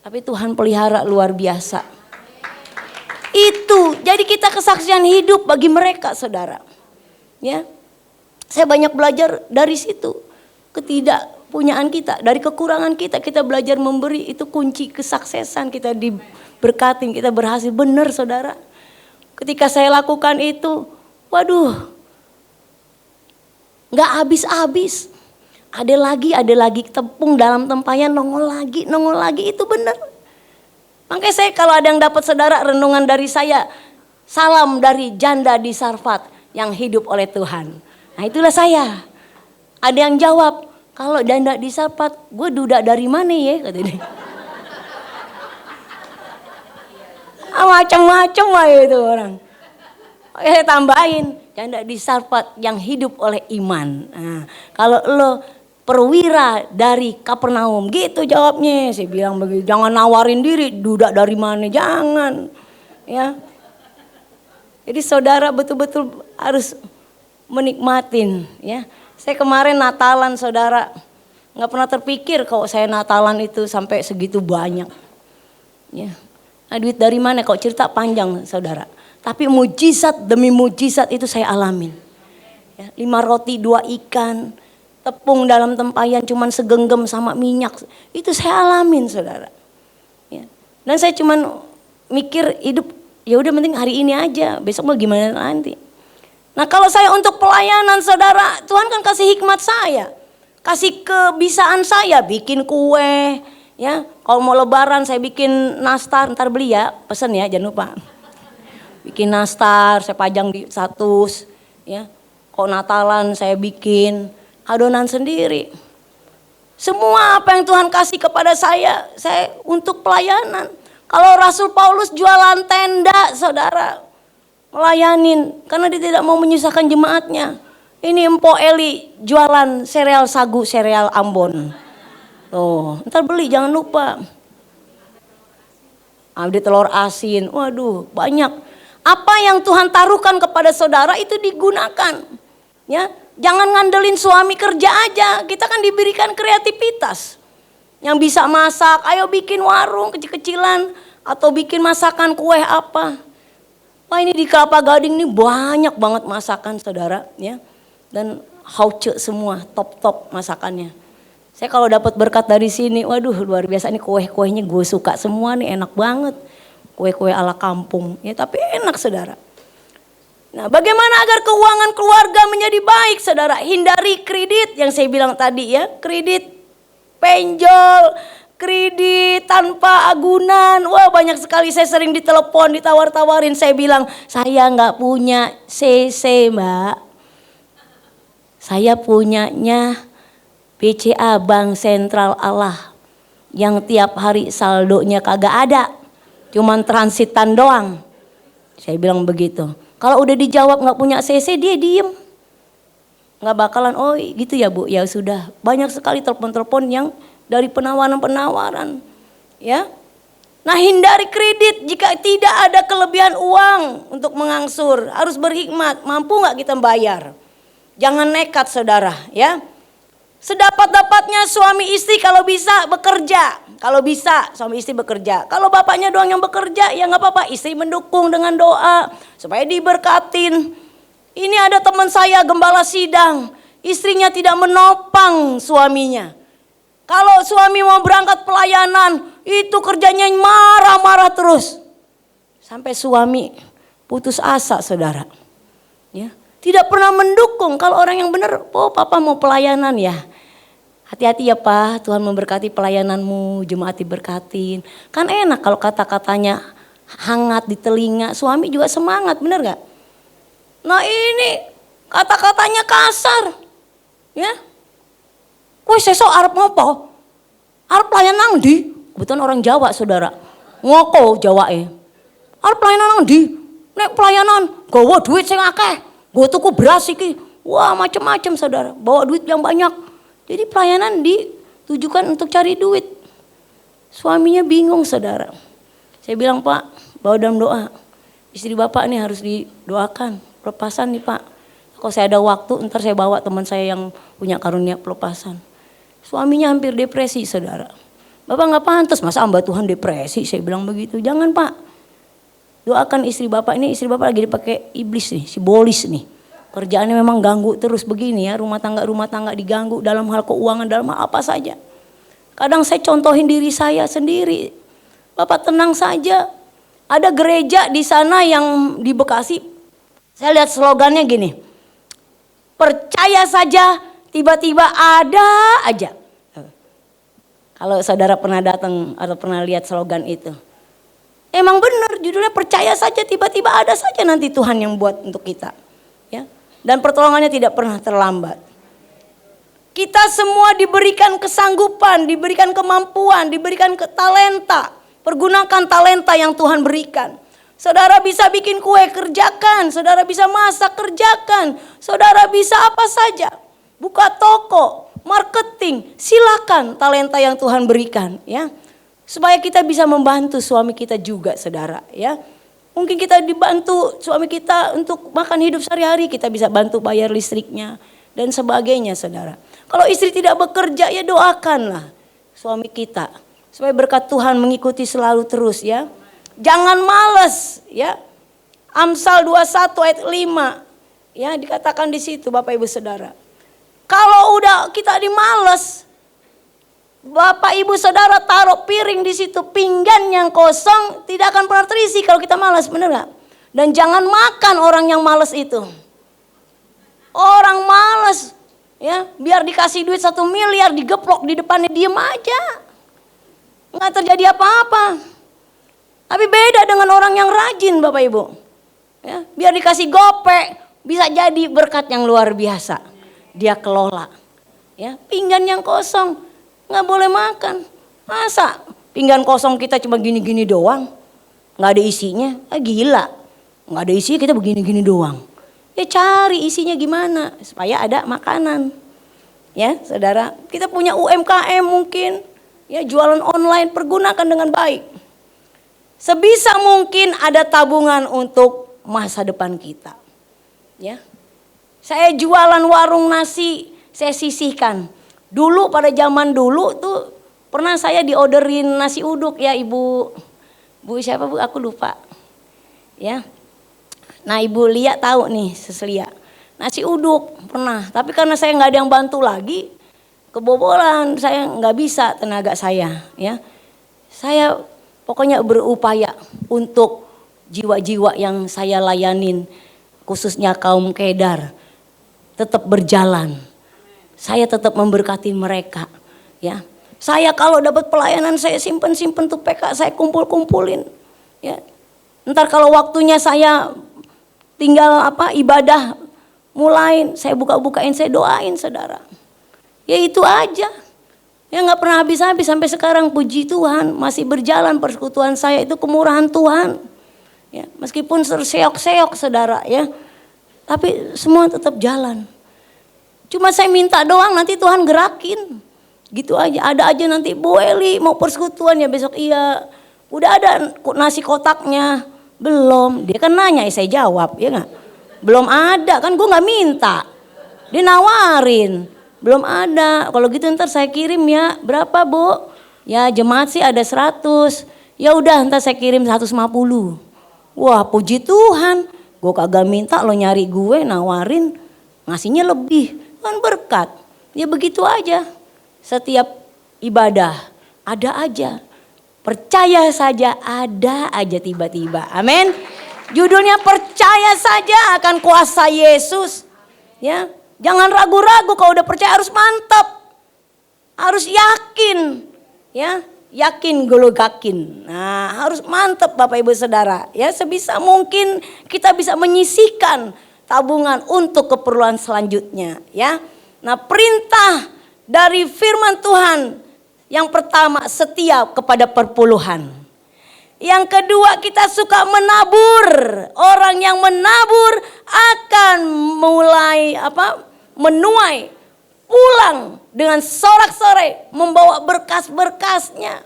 Tapi Tuhan pelihara luar biasa. Itu, jadi kita kesaksian hidup bagi mereka, saudara. Ya, saya banyak belajar dari situ. Ketidakpunyaan kita, dari kekurangan kita belajar memberi. Itu kunci kesuksesan kita diberkatin, kita berhasil. Benar, saudara. Ketika saya lakukan itu, waduh, nggak habis-habis. Ada lagi tepung dalam tempayan, nongol lagi, itu benar. Makanya saya kalau ada yang dapat saudara renungan dari saya, salam dari janda di Sarfat yang hidup oleh Tuhan. Nah itulah saya. Ada yang jawab, kalau janda di Sarfat, gue duda dari mana ya? Kata dia. Macam-macam lah itu orang. Saya tambahin, janda di Sarfat yang hidup oleh iman. Nah, kalau lo perwira dari Kapernaum, gitu jawabnya. Saya bilang begitu, jangan nawarin diri, duda dari mana, jangan. Ya. Jadi saudara betul-betul harus menikmatin. Ya. Saya kemarin Natalan, saudara, nggak pernah terpikir kalau saya Natalan itu sampai segitu banyak. Ya. Nah, duit dari mana? Kok cerita panjang, saudara. Tapi mujizat demi mujizat itu saya alamin. Ya, 5 roti 2 ikan. Tepung dalam tempayan cuman segenggam sama minyak. Itu saya alamin, saudara. Ya. Dan saya cuman mikir hidup, ya udah penting hari ini aja. Besok mau gimana nanti. Nah kalau saya untuk pelayanan, saudara, Tuhan kan kasih hikmat saya. Kasih kebisaan saya bikin kue. Ya, kalau mau lebaran saya bikin nastar, ntar beli ya. Pesen ya, jangan lupa. Bikin nastar, saya pajang di status. Ya. Kalau Natalan saya bikin adonan sendiri. Semua apa yang Tuhan kasih kepada saya untuk pelayanan. Kalau Rasul Paulus jualan tenda, saudara, melayanin karena dia tidak mau menyusahkan jemaatnya. Ini Empo Eli jualan sereal sagu, sereal Ambon. Tuh, ntar beli jangan lupa. Ada telur asin, waduh banyak. Apa yang Tuhan taruhkan kepada saudara itu digunakan. Ya. Jangan ngandelin suami kerja aja, kita kan diberikan kreativitas. Yang bisa masak, ayo bikin warung kecil-kecilan. Atau bikin masakan kue apa. Wah ini di Kelapa Gading ini banyak banget masakan, saudara. Ya. Dan hauce semua, top-top masakannya. Saya kalau dapat berkat dari sini, waduh luar biasa nih kue-kuenya gue suka semua nih, enak banget. Kue-kue ala kampung, ya tapi enak, saudara. Nah, bagaimana agar keuangan keluarga menjadi baik, saudara? Hindari kredit yang saya bilang tadi ya. Kredit penjol, kredit tanpa agunan. Wah banyak sekali saya sering ditelepon, ditawar-tawarin. Saya bilang, saya nggak punya CC mbak. Saya punyanya BCA, Bank Sentral Allah. Yang tiap hari saldonya kagak ada. Cuman transitan doang. Saya bilang begitu. Kalau udah dijawab nggak punya CC, dia diem. Nggak bakalan, oh gitu ya bu, ya sudah. Banyak sekali telepon-telepon yang dari penawaran-penawaran. Ya. Nah hindari kredit jika tidak ada kelebihan uang untuk mengangsur. Harus berhikmat, mampu nggak kita bayar. Jangan nekat, saudara, ya. Sedapat-dapatnya suami istri kalau bisa bekerja. Kalau bisa suami istri bekerja. Kalau bapaknya doang yang bekerja ya nggak apa-apa. Istri mendukung dengan doa supaya diberkatin. Ini ada teman saya gembala sidang. Istrinya tidak menopang suaminya. Kalau suami mau berangkat pelayanan itu kerjanya marah-marah terus. Sampai suami putus asa, saudara. Ya. Tidak pernah mendukung. Kalau orang yang benar, oh papa mau pelayanan ya. Hati-hati ya Pak, Tuhan memberkati pelayananmu, jemaat diberkatin. Kan enak kalau kata-katanya hangat di telinga, suami juga semangat, bener gak? Nah ini kata-katanya kasar. Ya. Kue sesok arep ngopo? Arep pelayanan di? Kebetulan orang Jawa, saudara. Ngoko Jawae. Arep pelayanan di? Nek pelayanan, gawa duit sing akeh. Gue tuku beras iki. Wah macam-macam, saudara. Bawa duit yang banyak. Jadi pelayanan ditujukan untuk cari duit. Suaminya bingung saudara. Saya bilang, Pak, bawa dalam doa. Istri Bapak nih harus didoakan. Pelepasan nih Pak. Kalau saya ada waktu, ntar saya bawa teman saya yang punya karunia pelepasan. Suaminya hampir depresi saudara. Bapak gak pantas, masa hamba Tuhan depresi? Saya bilang begitu. Jangan Pak. Doakan istri Bapak ini, istri Bapak lagi dipakai iblis nih, si bolis nih. Kerjaannya memang ganggu terus begini ya. Rumah tangga diganggu dalam hal keuangan, dalam hal apa saja. Kadang saya contohin diri saya sendiri. Bapak tenang saja. Ada gereja di sana yang di Bekasi. Saya lihat slogannya gini. Percaya saja, tiba-tiba ada aja. Kalau saudara pernah datang atau pernah lihat slogan itu. Emang benar judulnya percaya saja, tiba-tiba ada saja nanti Tuhan yang buat untuk kita. Ya. Dan pertolongannya tidak pernah terlambat. Kita semua diberikan kesanggupan, diberikan kemampuan, diberikan talenta. Pergunakan talenta yang Tuhan berikan. Saudara bisa bikin kue, kerjakan. Saudara bisa masak, kerjakan. Saudara bisa apa saja. Buka toko, marketing, silakan talenta yang Tuhan berikan. Ya, supaya kita bisa membantu suami kita juga saudara. Ya, mungkin kita dibantu suami kita untuk makan hidup sehari-hari. Kita bisa bantu bayar listriknya dan sebagainya saudara. Kalau istri tidak bekerja ya doakanlah suami kita. Supaya berkat Tuhan mengikuti selalu terus ya. Jangan males ya. Amsal 21 ayat 5. Ya dikatakan di situ Bapak Ibu Saudara. Kalau udah kita dimales. Bapak Ibu Saudara taruh piring di situ. Pinggan yang kosong tidak akan pernah terisi kalau kita malas, benar gak? Dan jangan makan orang yang malas itu. Orang malas. Ya, biar dikasih duit 1 miliar digeplok di depannya diem aja. Nggak terjadi apa-apa. Tapi beda dengan orang yang rajin Bapak Ibu. Ya, biar dikasih gopek bisa jadi berkat yang luar biasa. Dia kelola. Ya, pinggan yang kosong nggak boleh makan. Masa pinggan kosong kita cuma gini-gini doang? Nggak ada isinya? Gila. Nggak ada isinya kita begini-gini doang. Ya cari isinya gimana supaya ada makanan. Ya saudara, kita punya UMKM mungkin. Ya jualan online, pergunakan dengan baik. Sebisa mungkin ada tabungan untuk masa depan kita. Ya, saya jualan warung nasi, saya sisihkan. Dulu pada zaman dulu tuh pernah saya dioderin nasi uduk ya ibu siapa bu? Aku lupa. Ya. Nah Ibu Lia tahu nih Seslia. Nasi uduk pernah. Tapi karena saya nggak ada yang bantu lagi, kebobolan saya nggak bisa tenaga saya. Ya, saya pokoknya berupaya untuk jiwa-jiwa yang saya layanin, khususnya kaum kedar, tetap berjalan. Saya tetap memberkati mereka. Ya, saya kalau dapat pelayanan saya simpen tuh PK, saya kumpulin. Ya, ntar kalau waktunya saya tinggal ibadah mulai, saya bukain, saya doain saudara. Ya itu aja. Ya nggak pernah habis-habis sampai sekarang, puji Tuhan masih berjalan persekutuan saya, itu kemurahan Tuhan. Ya, meskipun terseok-seok saudara ya. Tapi semua tetap jalan. Cuma saya minta doang nanti Tuhan gerakin. Gitu aja. Ada aja nanti Bu Eli mau persekutuan ya besok iya. Udah ada nasi kotaknya. Belum, dia kan nanya, saya jawab, ya nggak? Belum ada, kan gue nggak minta, dia nawarin, belum ada. Kalau gitu ntar saya kirim ya, berapa Bu? Ya jemaat sih ada 100, ya udah ntar saya kirim 150. Wah puji Tuhan, gue kagak minta lo nyari gue, nawarin, ngasihnya lebih, kan berkat. Ya begitu aja, setiap ibadah ada aja. Percaya saja ada aja tiba-tiba. Amin. Judulnya percaya saja akan kuasa Yesus. Ya, jangan ragu-ragu, kalau udah percaya harus mantap. Harus yakin. Ya, yakin gologakin. Nah, harus mantap Bapak Ibu Saudara. Ya, sebisa mungkin kita bisa menyisihkan tabungan untuk keperluan selanjutnya, ya. Nah, perintah dari firman Tuhan yang pertama, setia kepada perpuluhan. Yang kedua, kita suka menabur. Orang yang menabur akan mulai menuai, pulang dengan sorak-sorai membawa berkas-berkasnya.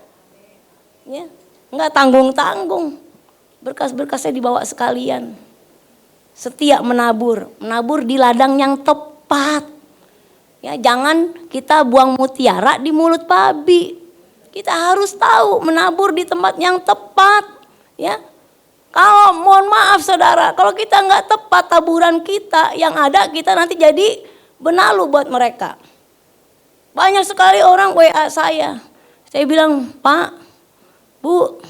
Ya, nggak tanggung-tanggung. Berkas-berkasnya dibawa sekalian. Setia menabur di ladang yang tepat. Ya, jangan kita buang mutiara di mulut babi. Kita harus tahu menabur di tempat yang tepat. Ya, kalau mohon maaf saudara, kalau kita nggak tepat taburan kita, yang ada kita nanti jadi benalu buat mereka. Banyak sekali orang WA saya bilang, Pak, Bu,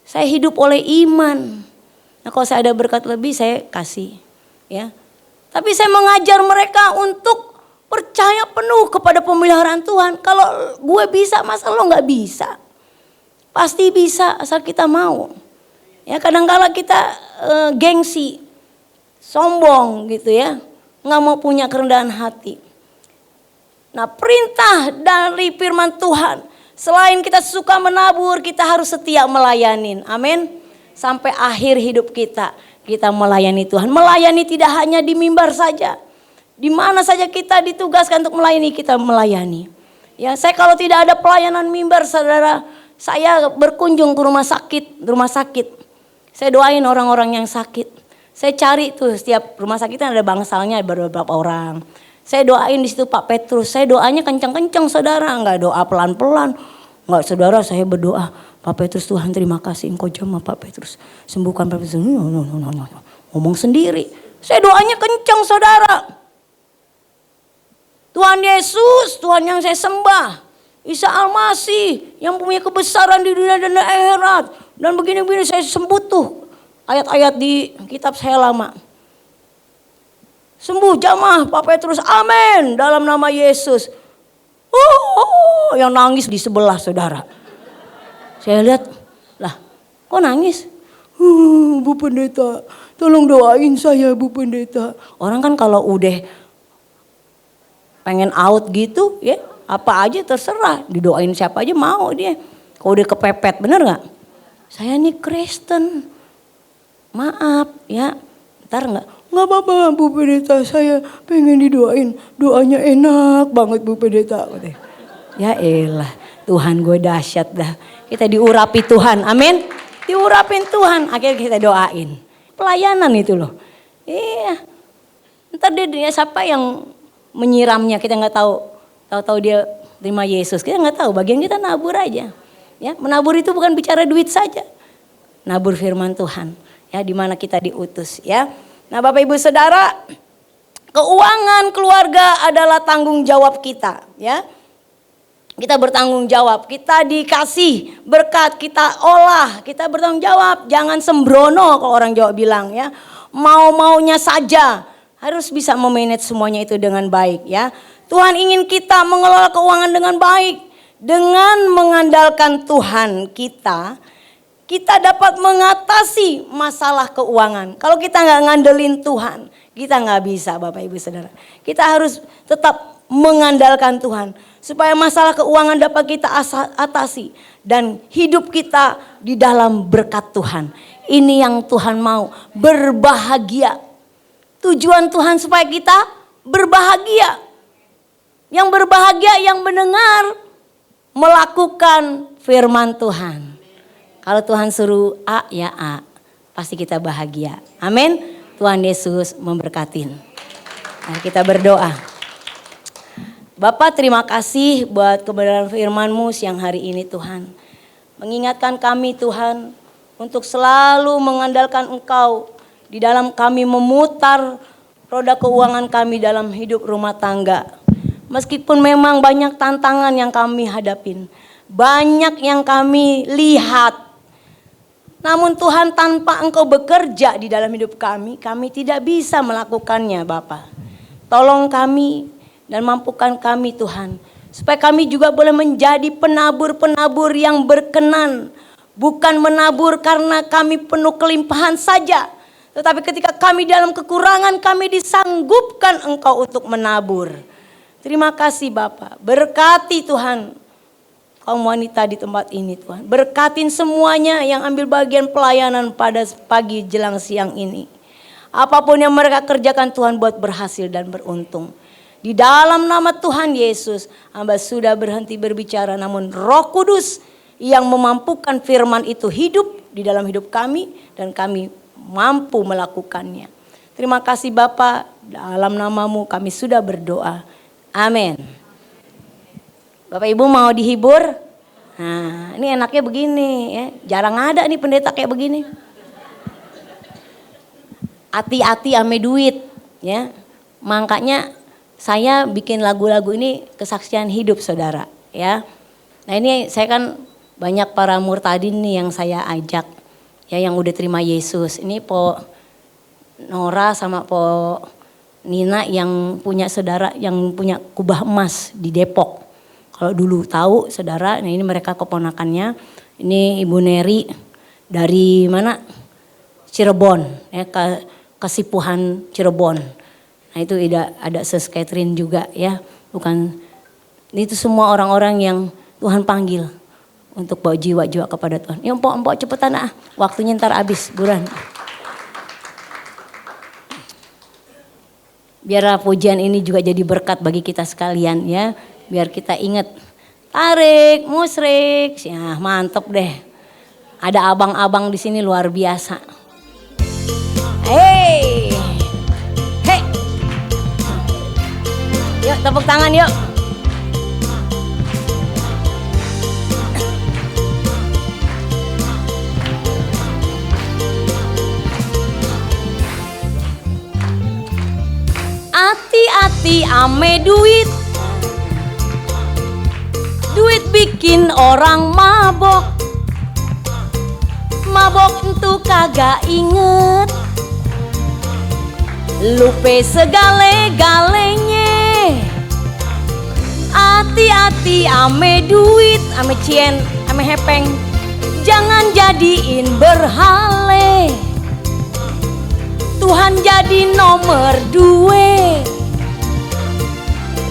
saya hidup oleh iman. Nah, kalau saya ada berkat lebih saya kasih, ya. Tapi saya mengajar mereka untuk percaya penuh kepada pemeliharaan Tuhan. Kalau gue bisa, masa lo nggak bisa? Pasti bisa asal kita mau. Ya, kadang-kala kita gengsi, sombong gitu ya, nggak mau punya kerendahan hati. Nah, perintah dari firman Tuhan, selain kita suka menabur, kita harus setia melayani. Amin. Sampai akhir hidup kita melayani Tuhan. Melayani tidak hanya di mimbar saja. Di mana saja kita ditugaskan untuk melayani, kita melayani. Ya, saya kalau tidak ada pelayanan mimbar, saudara, saya berkunjung ke rumah sakit. Saya doain orang-orang yang sakit. Saya cari tuh setiap rumah sakit ada bangsalnya beberapa orang. Saya doain di situ Pak Petrus. Saya doanya kencang-kencang saudara, nggak doa pelan-pelan. Nggak saudara, saya berdoa, Pak Petrus, Tuhan terima kasih engkau jamah Pak Petrus. Sembuhkan Pak Petrus. Ngomong sendiri. Saya doanya kencang saudara. Tuhan Yesus, Tuhan yang saya sembah. Isa Al-Masih yang punya kebesaran di dunia dan akhirat. Dan begini-begini saya sebut tuh ayat-ayat di kitab saya lama. Sembuh jamah Pak Petrus, amin, dalam nama Yesus. Yang nangis di sebelah saudara. Saya lihat, lah kok nangis? Bu Pendeta, tolong doain saya Bu Pendeta. Orang kan kalau udah pengen out gitu ya, apa aja terserah, didoain siapa aja mau dia. Kalau udah kepepet, bener gak? Saya nih Kristen, maaf ya, ntar gak apa-apa Bu Pendeta, saya pengen didoain, doanya enak banget Bu Pendeta. Ya elah, Tuhan gue dahsyat dah. Kita diurapi Tuhan, amin. Diurapin Tuhan, akhirnya kita doain. Pelayanan itu loh. Iya. Ntar dia siapa yang menyiramnya, kita nggak tahu. Tahu-tahu dia terima Yesus, kita nggak tahu. Bagian kita nabur aja. Ya, menabur itu bukan bicara duit saja. Nabur firman Tuhan. Ya, di mana kita diutus. Ya. Nah, Bapak Ibu Saudara, keuangan keluarga adalah tanggung jawab kita. Ya. Kita bertanggung jawab, kita dikasih berkat, kita olah, kita bertanggung jawab. Jangan sembrono kalau orang Jawa bilang ya. Mau-maunya saja, harus bisa memanage semuanya itu dengan baik ya. Tuhan ingin kita mengelola keuangan dengan baik. Dengan mengandalkan Tuhan kita dapat mengatasi masalah keuangan. Kalau kita nggak ngandelin Tuhan, kita nggak bisa Bapak Ibu Saudara. Kita harus tetap mengandalkan Tuhan. Supaya masalah keuangan dapat kita atasi. Dan hidup kita di dalam berkat Tuhan. Ini yang Tuhan mau, berbahagia. Tujuan Tuhan supaya kita berbahagia. Yang berbahagia yang mendengar, melakukan firman Tuhan. Kalau Tuhan suruh A ya A, pasti kita bahagia. Amin. Tuhan Yesus memberkatin. Nah, kita berdoa. Bapak terima kasih buat kebenaran firman-Mu siang hari ini Tuhan. Mengingatkan kami Tuhan untuk selalu mengandalkan Engkau di dalam kami memutar roda keuangan kami dalam hidup rumah tangga. Meskipun memang banyak tantangan yang kami hadapin, banyak yang kami lihat. Namun Tuhan, tanpa Engkau bekerja di dalam hidup kami tidak bisa melakukannya Bapak. Tolong kami dan mampukan kami Tuhan. Supaya kami juga boleh menjadi penabur-penabur yang berkenan. Bukan menabur karena kami penuh kelimpahan saja. Tetapi ketika kami dalam kekurangan, kami disanggupkan Engkau untuk menabur. Terima kasih Bapak. Berkati Tuhan kaum wanita di tempat ini Tuhan. Berkatin semuanya yang ambil bagian pelayanan pada pagi jelang siang ini. Apapun yang mereka kerjakan Tuhan buat berhasil dan beruntung. Di dalam nama Tuhan Yesus, hamba sudah berhenti berbicara, namun Roh Kudus yang memampukan firman itu hidup di dalam hidup kami dan kami mampu melakukannya. Terima kasih Bapa, dalam namamu kami sudah berdoa. Amin. Bapak Ibu mau dihibur? Nah, ini enaknya begini ya. Jarang ada nih pendeta kayak begini. Hati-hati ame duit ya. Makanya saya bikin lagu-lagu ini kesaksian hidup saudara ya. Nah ini saya kan banyak para murtadin nih yang saya ajak ya, yang udah terima Yesus. Ini Po Nora sama Po Nina yang punya saudara yang punya kubah emas di Depok. Kalau dulu tahu saudara, nah ini mereka keponakannya. Ini Ibu Neri dari mana? Cirebon ya, Kasipuhan Cirebon. Nah itu ada Sis Catherine juga ya. Bukan, itu semua orang-orang yang Tuhan panggil untuk bawa jiwa-jiwa kepada Tuhan. Ya empok cepetan waktunya ntar habis buruan. Biar pujian ini juga jadi berkat bagi kita sekalian ya. Biar kita ingat tarik, musrik, ya mantep deh. Ada abang-abang di sini luar biasa. Hey, yuk tepuk tangan yuk. Hati-hati ame duit. Duit bikin orang mabok. Mabok itu kagak inget. Lupe segale-galenya. Hati-hati ame duit, ame cien, ame hepeng. Jangan jadiin berhale. Tuhan jadi nomor 2.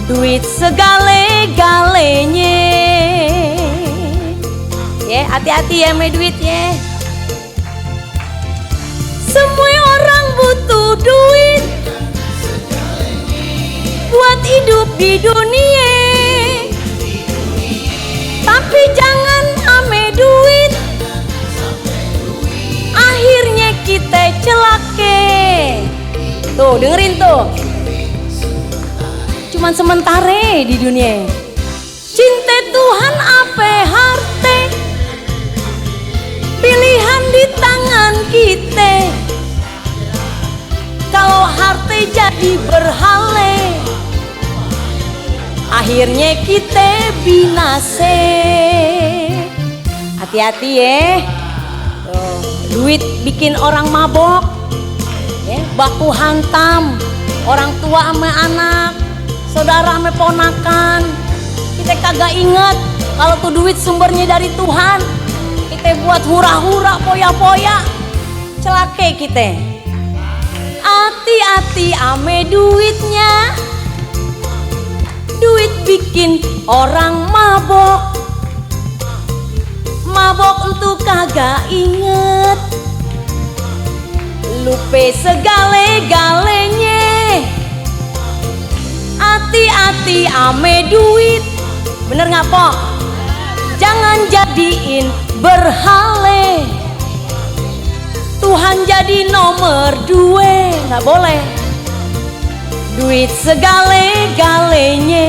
Duit segale-galenya. Ya, hati-hati ya ame duit ya. Semua orang butuh duit buat hidup di dunia. Tapi jangan ame duit, akhirnya kita celake. Tuh dengerin tuh, cuman sementara di dunia. Cinta Tuhan apa harte, pilihan di tangan kita. Kalau harte jadi berhale, akhirnya kita binase. Hati-hati ya. Duit bikin orang mabok ya, baku hantam orang tua sama anak, saudara sama ponakan. Kita kagak inget kalau tuh duit sumbernya dari Tuhan. Kita buat hura-hura, poya-poya, celake kita. Hati-hati ame duitnya. Duit bikin orang mabok. Mabok untuk kagak inget. Lupe segale-galenya. Hati-hati ame duit. Bener gak po? Jangan jadiin berhale. Tuhan jadi nomor 2. Gak boleh. Duit segale-galenya.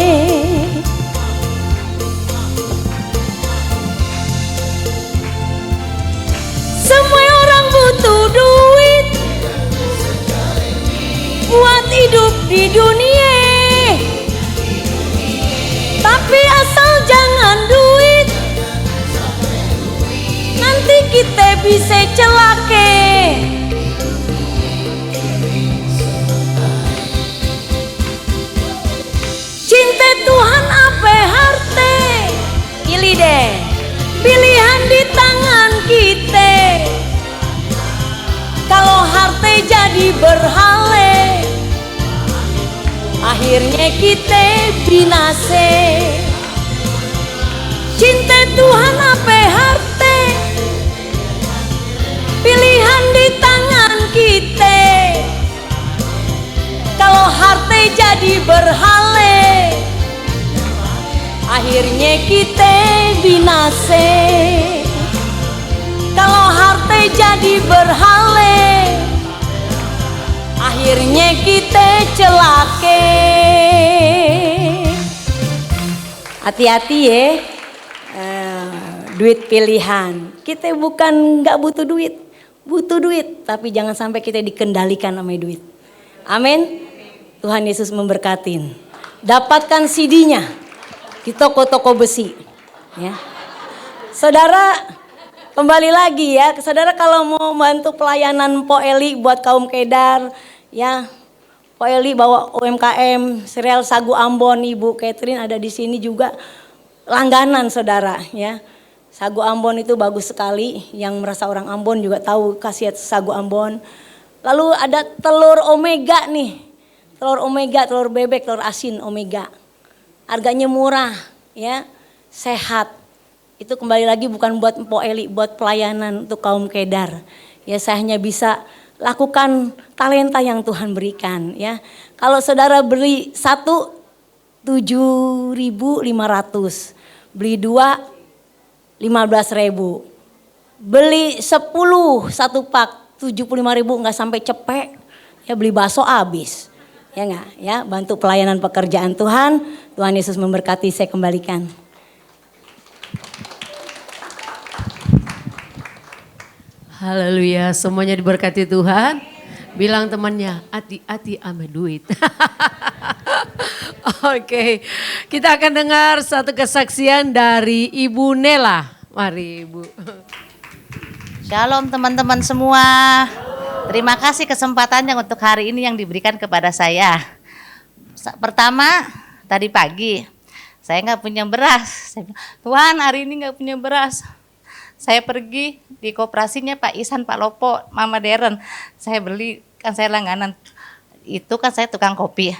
Semua orang butuh duit buat hidup di dunia. Tapi asal jangan duit, nanti kita bisa celake. Cinta Tuhan apa harte, pilih deh. Pilihan di tangan kita. Kalau harte jadi berhale, akhirnya kita binase. Cinta Tuhan apa harte, pilihan di tangan kita. Kalau harte jadi berhale, akhirnya kita binase. jadi berhale, akhirnya kita celake. Hati-hati ya, duit pilihan. Kita bukan nggak butuh duit, butuh duit, tapi jangan sampai kita dikendalikan sama duit. Amin. Tuhan Yesus memberkatin. Dapatkan CD-nya di toko-toko besi. Ya. Saudara, kembali lagi ya. Saudara kalau mau bantu pelayanan Po Eli buat kaum Kedar, ya. Po Eli bawa UMKM, serial Sagu Ambon, Ibu Catherine ada di sini juga langganan saudara ya. Sagu Ambon itu bagus sekali, yang merasa orang Ambon juga tahu khasiat Sagu Ambon. Lalu ada telur omega nih, telur omega, telur bebek, telur asin omega. Harganya murah ya, sehat. Itu kembali lagi bukan buat Po Eli, buat pelayanan untuk kaum Kedar. Ya saya hanya bisa lakukan talenta yang Tuhan berikan ya. Kalau saudara beli 1 7.500, beli 2 15.000, beli 10 satu pak 75.000 nggak sampai cepek ya, beli bakso habis ya nggak ya. Bantu pelayanan pekerjaan Tuhan. Tuhan Yesus memberkati. Saya kembalikan. Haleluya, semuanya diberkati Tuhan. Bilang temannya, hati-hati sama duit. Oke, kita akan dengar satu kesaksian dari Ibu Nela. Mari Ibu. Shalom teman-teman semua. Terima kasih kesempatannya untuk hari ini yang diberikan kepada saya. Pertama, tadi pagi saya nggak punya beras. Saya bilang, Tuhan hari ini nggak punya beras. Saya pergi di koperasinya Pak Isan, Pak Lopo, Mama Deren. Saya beli, kan saya langganan. Itu kan saya tukang kopi.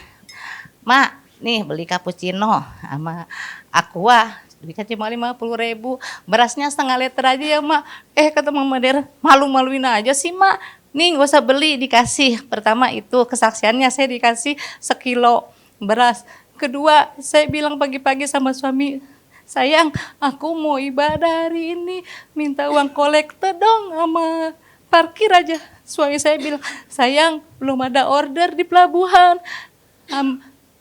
Mak, nih beli cappuccino sama aqua. Duitnya cuma 50.000. Berasnya setengah liter aja ya Mak. Kata Mama Deren, malu-maluin aja sih Mak. Nih gak usah beli, dikasih. Pertama itu kesaksiannya saya dikasih 1 kilo beras. Kedua, saya bilang pagi-pagi sama suami, sayang, aku mau ibadah hari ini, minta uang kolektor dong sama parkir aja. Suami saya bilang, sayang, belum ada order di pelabuhan.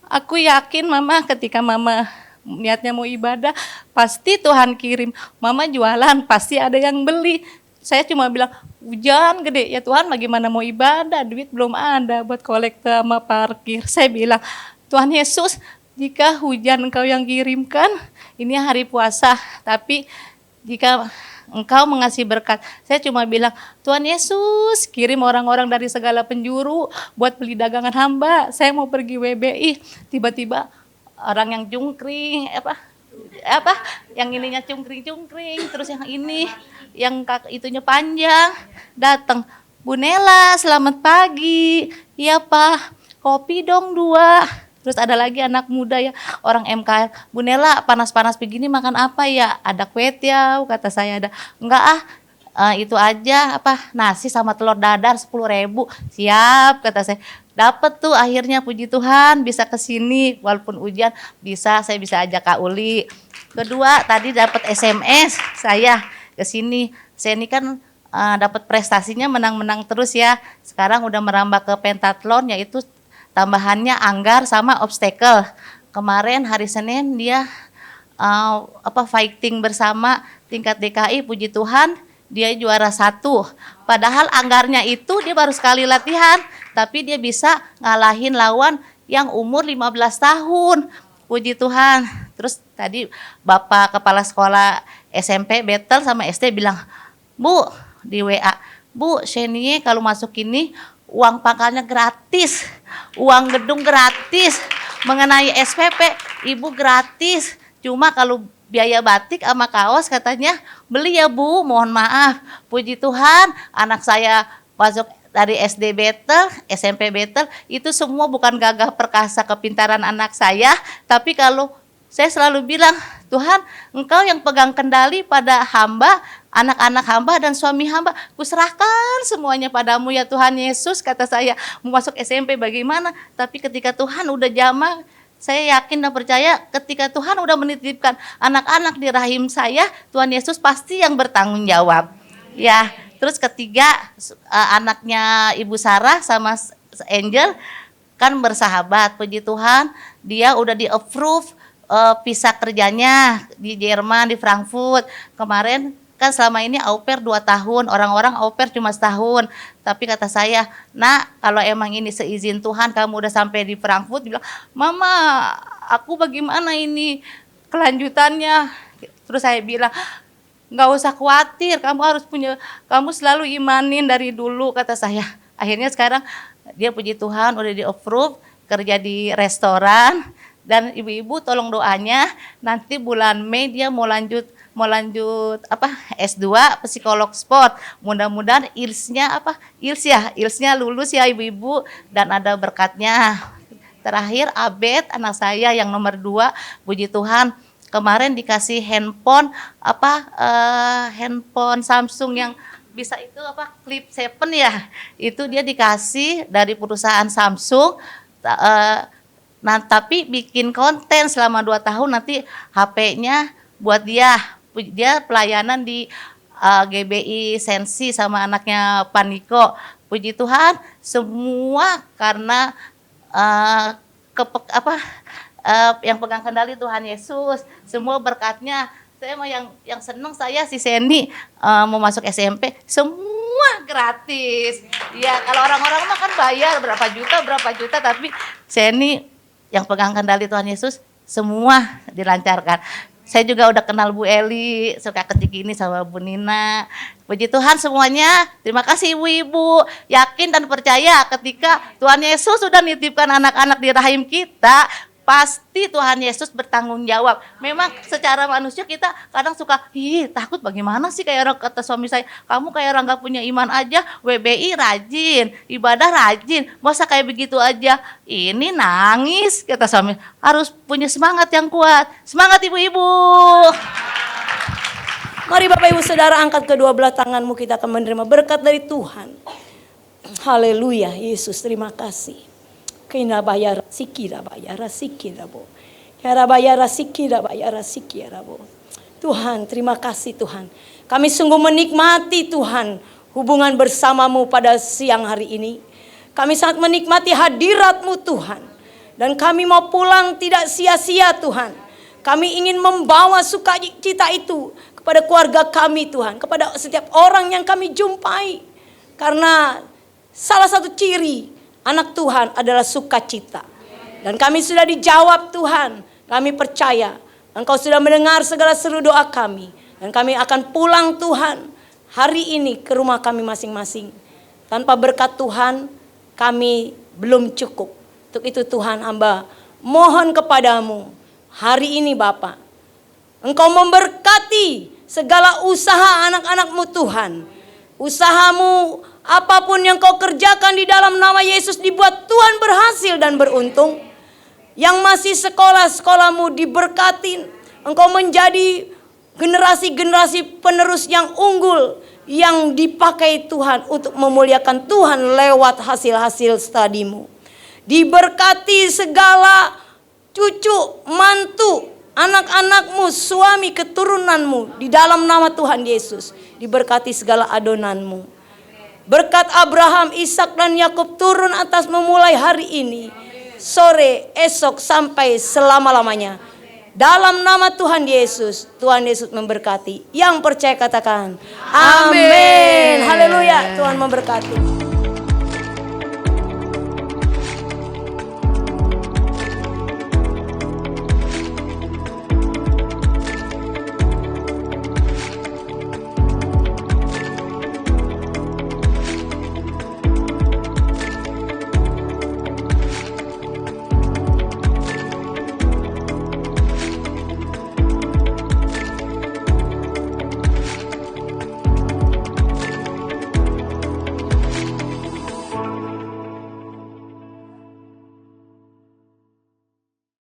Aku yakin Mama, ketika Mama niatnya mau ibadah, pasti Tuhan kirim. Mama jualan, pasti ada yang beli. Saya cuma bilang, hujan gede, ya Tuhan bagaimana mau ibadah, duit belum ada buat kolektor sama parkir. Saya bilang, Tuhan Yesus, jika hujan Engkau yang kirimkan, ini hari puasa, tapi jika Engkau mengasih berkat, saya cuma bilang, Tuhan Yesus kirim orang-orang dari segala penjuru buat beli dagangan hamba. Saya mau pergi WBI, tiba-tiba orang yang cungkring, yang ininya cungkring, terus yang ini, yang itunya panjang, datang, Bu Nela, selamat pagi, iya Pak, kopi dong 2. Terus ada lagi anak muda ya, orang MKL. Bu Nela, panas-panas begini makan apa ya? Ada kue tiaw, kata saya ada. Enggak itu aja nasi sama telur dadar 10.000. Siap, kata saya. Dapat tuh akhirnya, puji Tuhan bisa ke sini walaupun hujan, saya bisa ajak Kak Uli. Kedua, tadi dapat SMS saya ke sini. Saya ini kan dapat prestasinya menang-menang terus ya. Sekarang udah merambah ke pentathlon, yaitu tambahannya anggar sama obstacle. Kemarin hari Senin dia fighting bersama tingkat DKI, puji Tuhan dia juara 1. Padahal anggarnya itu dia baru sekali latihan, tapi dia bisa ngalahin lawan yang umur 15 tahun. Puji Tuhan. Terus tadi Bapak Kepala Sekolah SMP Battle sama SD bilang, Bu, di WA, Bu, Shenie kalau masuk ini uang pangkalnya gratis, uang gedung gratis, mengenai SPP Ibu gratis, cuma kalau biaya batik sama kaos katanya beli ya Bu, mohon maaf. Puji Tuhan, anak saya masuk dari SD Battle, SMP Battle, itu semua bukan gagah perkasa kepintaran anak saya, tapi kalau saya selalu bilang, Tuhan, Engkau yang pegang kendali pada hamba, anak-anak hamba dan suami hamba, kuserahkan semuanya padamu ya Tuhan Yesus, kata saya. Mau masuk SMP bagaimana, tapi ketika Tuhan udah jamah, saya yakin dan percaya ketika Tuhan udah menitipkan anak-anak di rahim saya, Tuhan Yesus pasti yang bertanggung jawab. Ya, Terus ketiga anaknya Ibu Sarah sama Angel kan bersahabat, puji Tuhan dia udah di approve visa kerjanya di Jerman, di Frankfurt. Kemarin kan selama ini au pair 2 tahun, orang-orang au pair cuma setahun. Tapi kata saya, nak kalau emang ini seizin Tuhan kamu udah sampai di Frankfurt, bilang, mama aku bagaimana ini kelanjutannya. Terus saya bilang, nggak usah khawatir, kamu selalu imanin dari dulu, kata saya. Akhirnya sekarang dia puji Tuhan udah di approve kerja di restoran. Dan ibu-ibu tolong doanya, nanti bulan Mei dia mau lanjut S2 psikolog sport. Mudah-mudahan IELTS-nya lulus ya ibu-ibu dan ada berkatnya. Terakhir Abed anak saya yang nomor 2, puji Tuhan kemarin dikasih handphone handphone Samsung yang bisa itu Flip 7 ya. Itu dia dikasih dari perusahaan Samsung. Nah, tapi bikin konten selama 2 tahun nanti HP-nya buat dia pelayanan di GBI Sensi sama anaknya Paniko. Puji Tuhan, semua karena yang pegang kendali Tuhan Yesus, semua berkatnya. Saya mau yang seneng saya si Sandy mau masuk SMP, semua gratis. Ya kalau orang-orang mah kan bayar berapa juta, tapi Sandy yang pegang kendali Tuhan Yesus semua dilancarkan. Saya juga udah kenal Bu Eli, suka ketik ini sama Bu Nina. Puji Tuhan semuanya. Terima kasih ibu-ibu. Yakin dan percaya ketika Tuhan Yesus sudah nitipkan anak-anak di rahim kita, pasti Tuhan Yesus bertanggung jawab. Memang secara manusia kita kadang suka, takut bagaimana sih, kayak orang kata suami saya, kamu kayak orang gak punya iman aja, WBI rajin, ibadah rajin, masa kayak begitu aja, ini nangis, kata suami, harus punya semangat yang kuat. Semangat ibu-ibu. Mari Bapak Ibu Saudara angkat kedua belah tanganmu, kita akan menerima berkat dari Tuhan. Haleluya, Yesus terima kasih. Kina bayar sikira bayara sikira bo. Yara bayara sikira bayara sikira bo. Tuhan, terima kasih Tuhan. Kami sungguh menikmati Tuhan hubungan bersamamu pada siang hari ini. Kami sangat menikmati hadirat-Mu Tuhan. Dan kami mau pulang tidak sia-sia Tuhan. Kami ingin membawa sukacita itu kepada keluarga kami Tuhan. Kepada setiap orang yang kami jumpai. Karena salah satu ciri anak Tuhan adalah sukacita. Dan kami sudah dijawab Tuhan. Kami percaya Engkau sudah mendengar segala seru doa kami. Dan kami akan pulang Tuhan hari ini ke rumah kami masing-masing. Tanpa berkat Tuhan kami belum cukup. Untuk itu Tuhan hamba mohon kepadamu hari ini Bapa. Engkau memberkati segala usaha anak-anak-Mu Tuhan. Usahamu apapun yang kau kerjakan di dalam nama Yesus dibuat Tuhan berhasil dan beruntung. Yang masih sekolah-sekolahmu diberkatin. Engkau menjadi generasi-generasi penerus yang unggul. Yang dipakai Tuhan untuk memuliakan Tuhan lewat hasil-hasil studimu. Diberkati segala cucu, mantu, anak-anakmu, suami, keturunanmu. Di dalam nama Tuhan Yesus. Diberkati segala adonanmu. Berkat Abraham, Ishak dan Yakub turun atas memulai hari ini, sore, esok sampai selama-lamanya. Dalam nama Tuhan Yesus memberkati. Yang percaya katakan amin. Haleluya, Tuhan memberkati.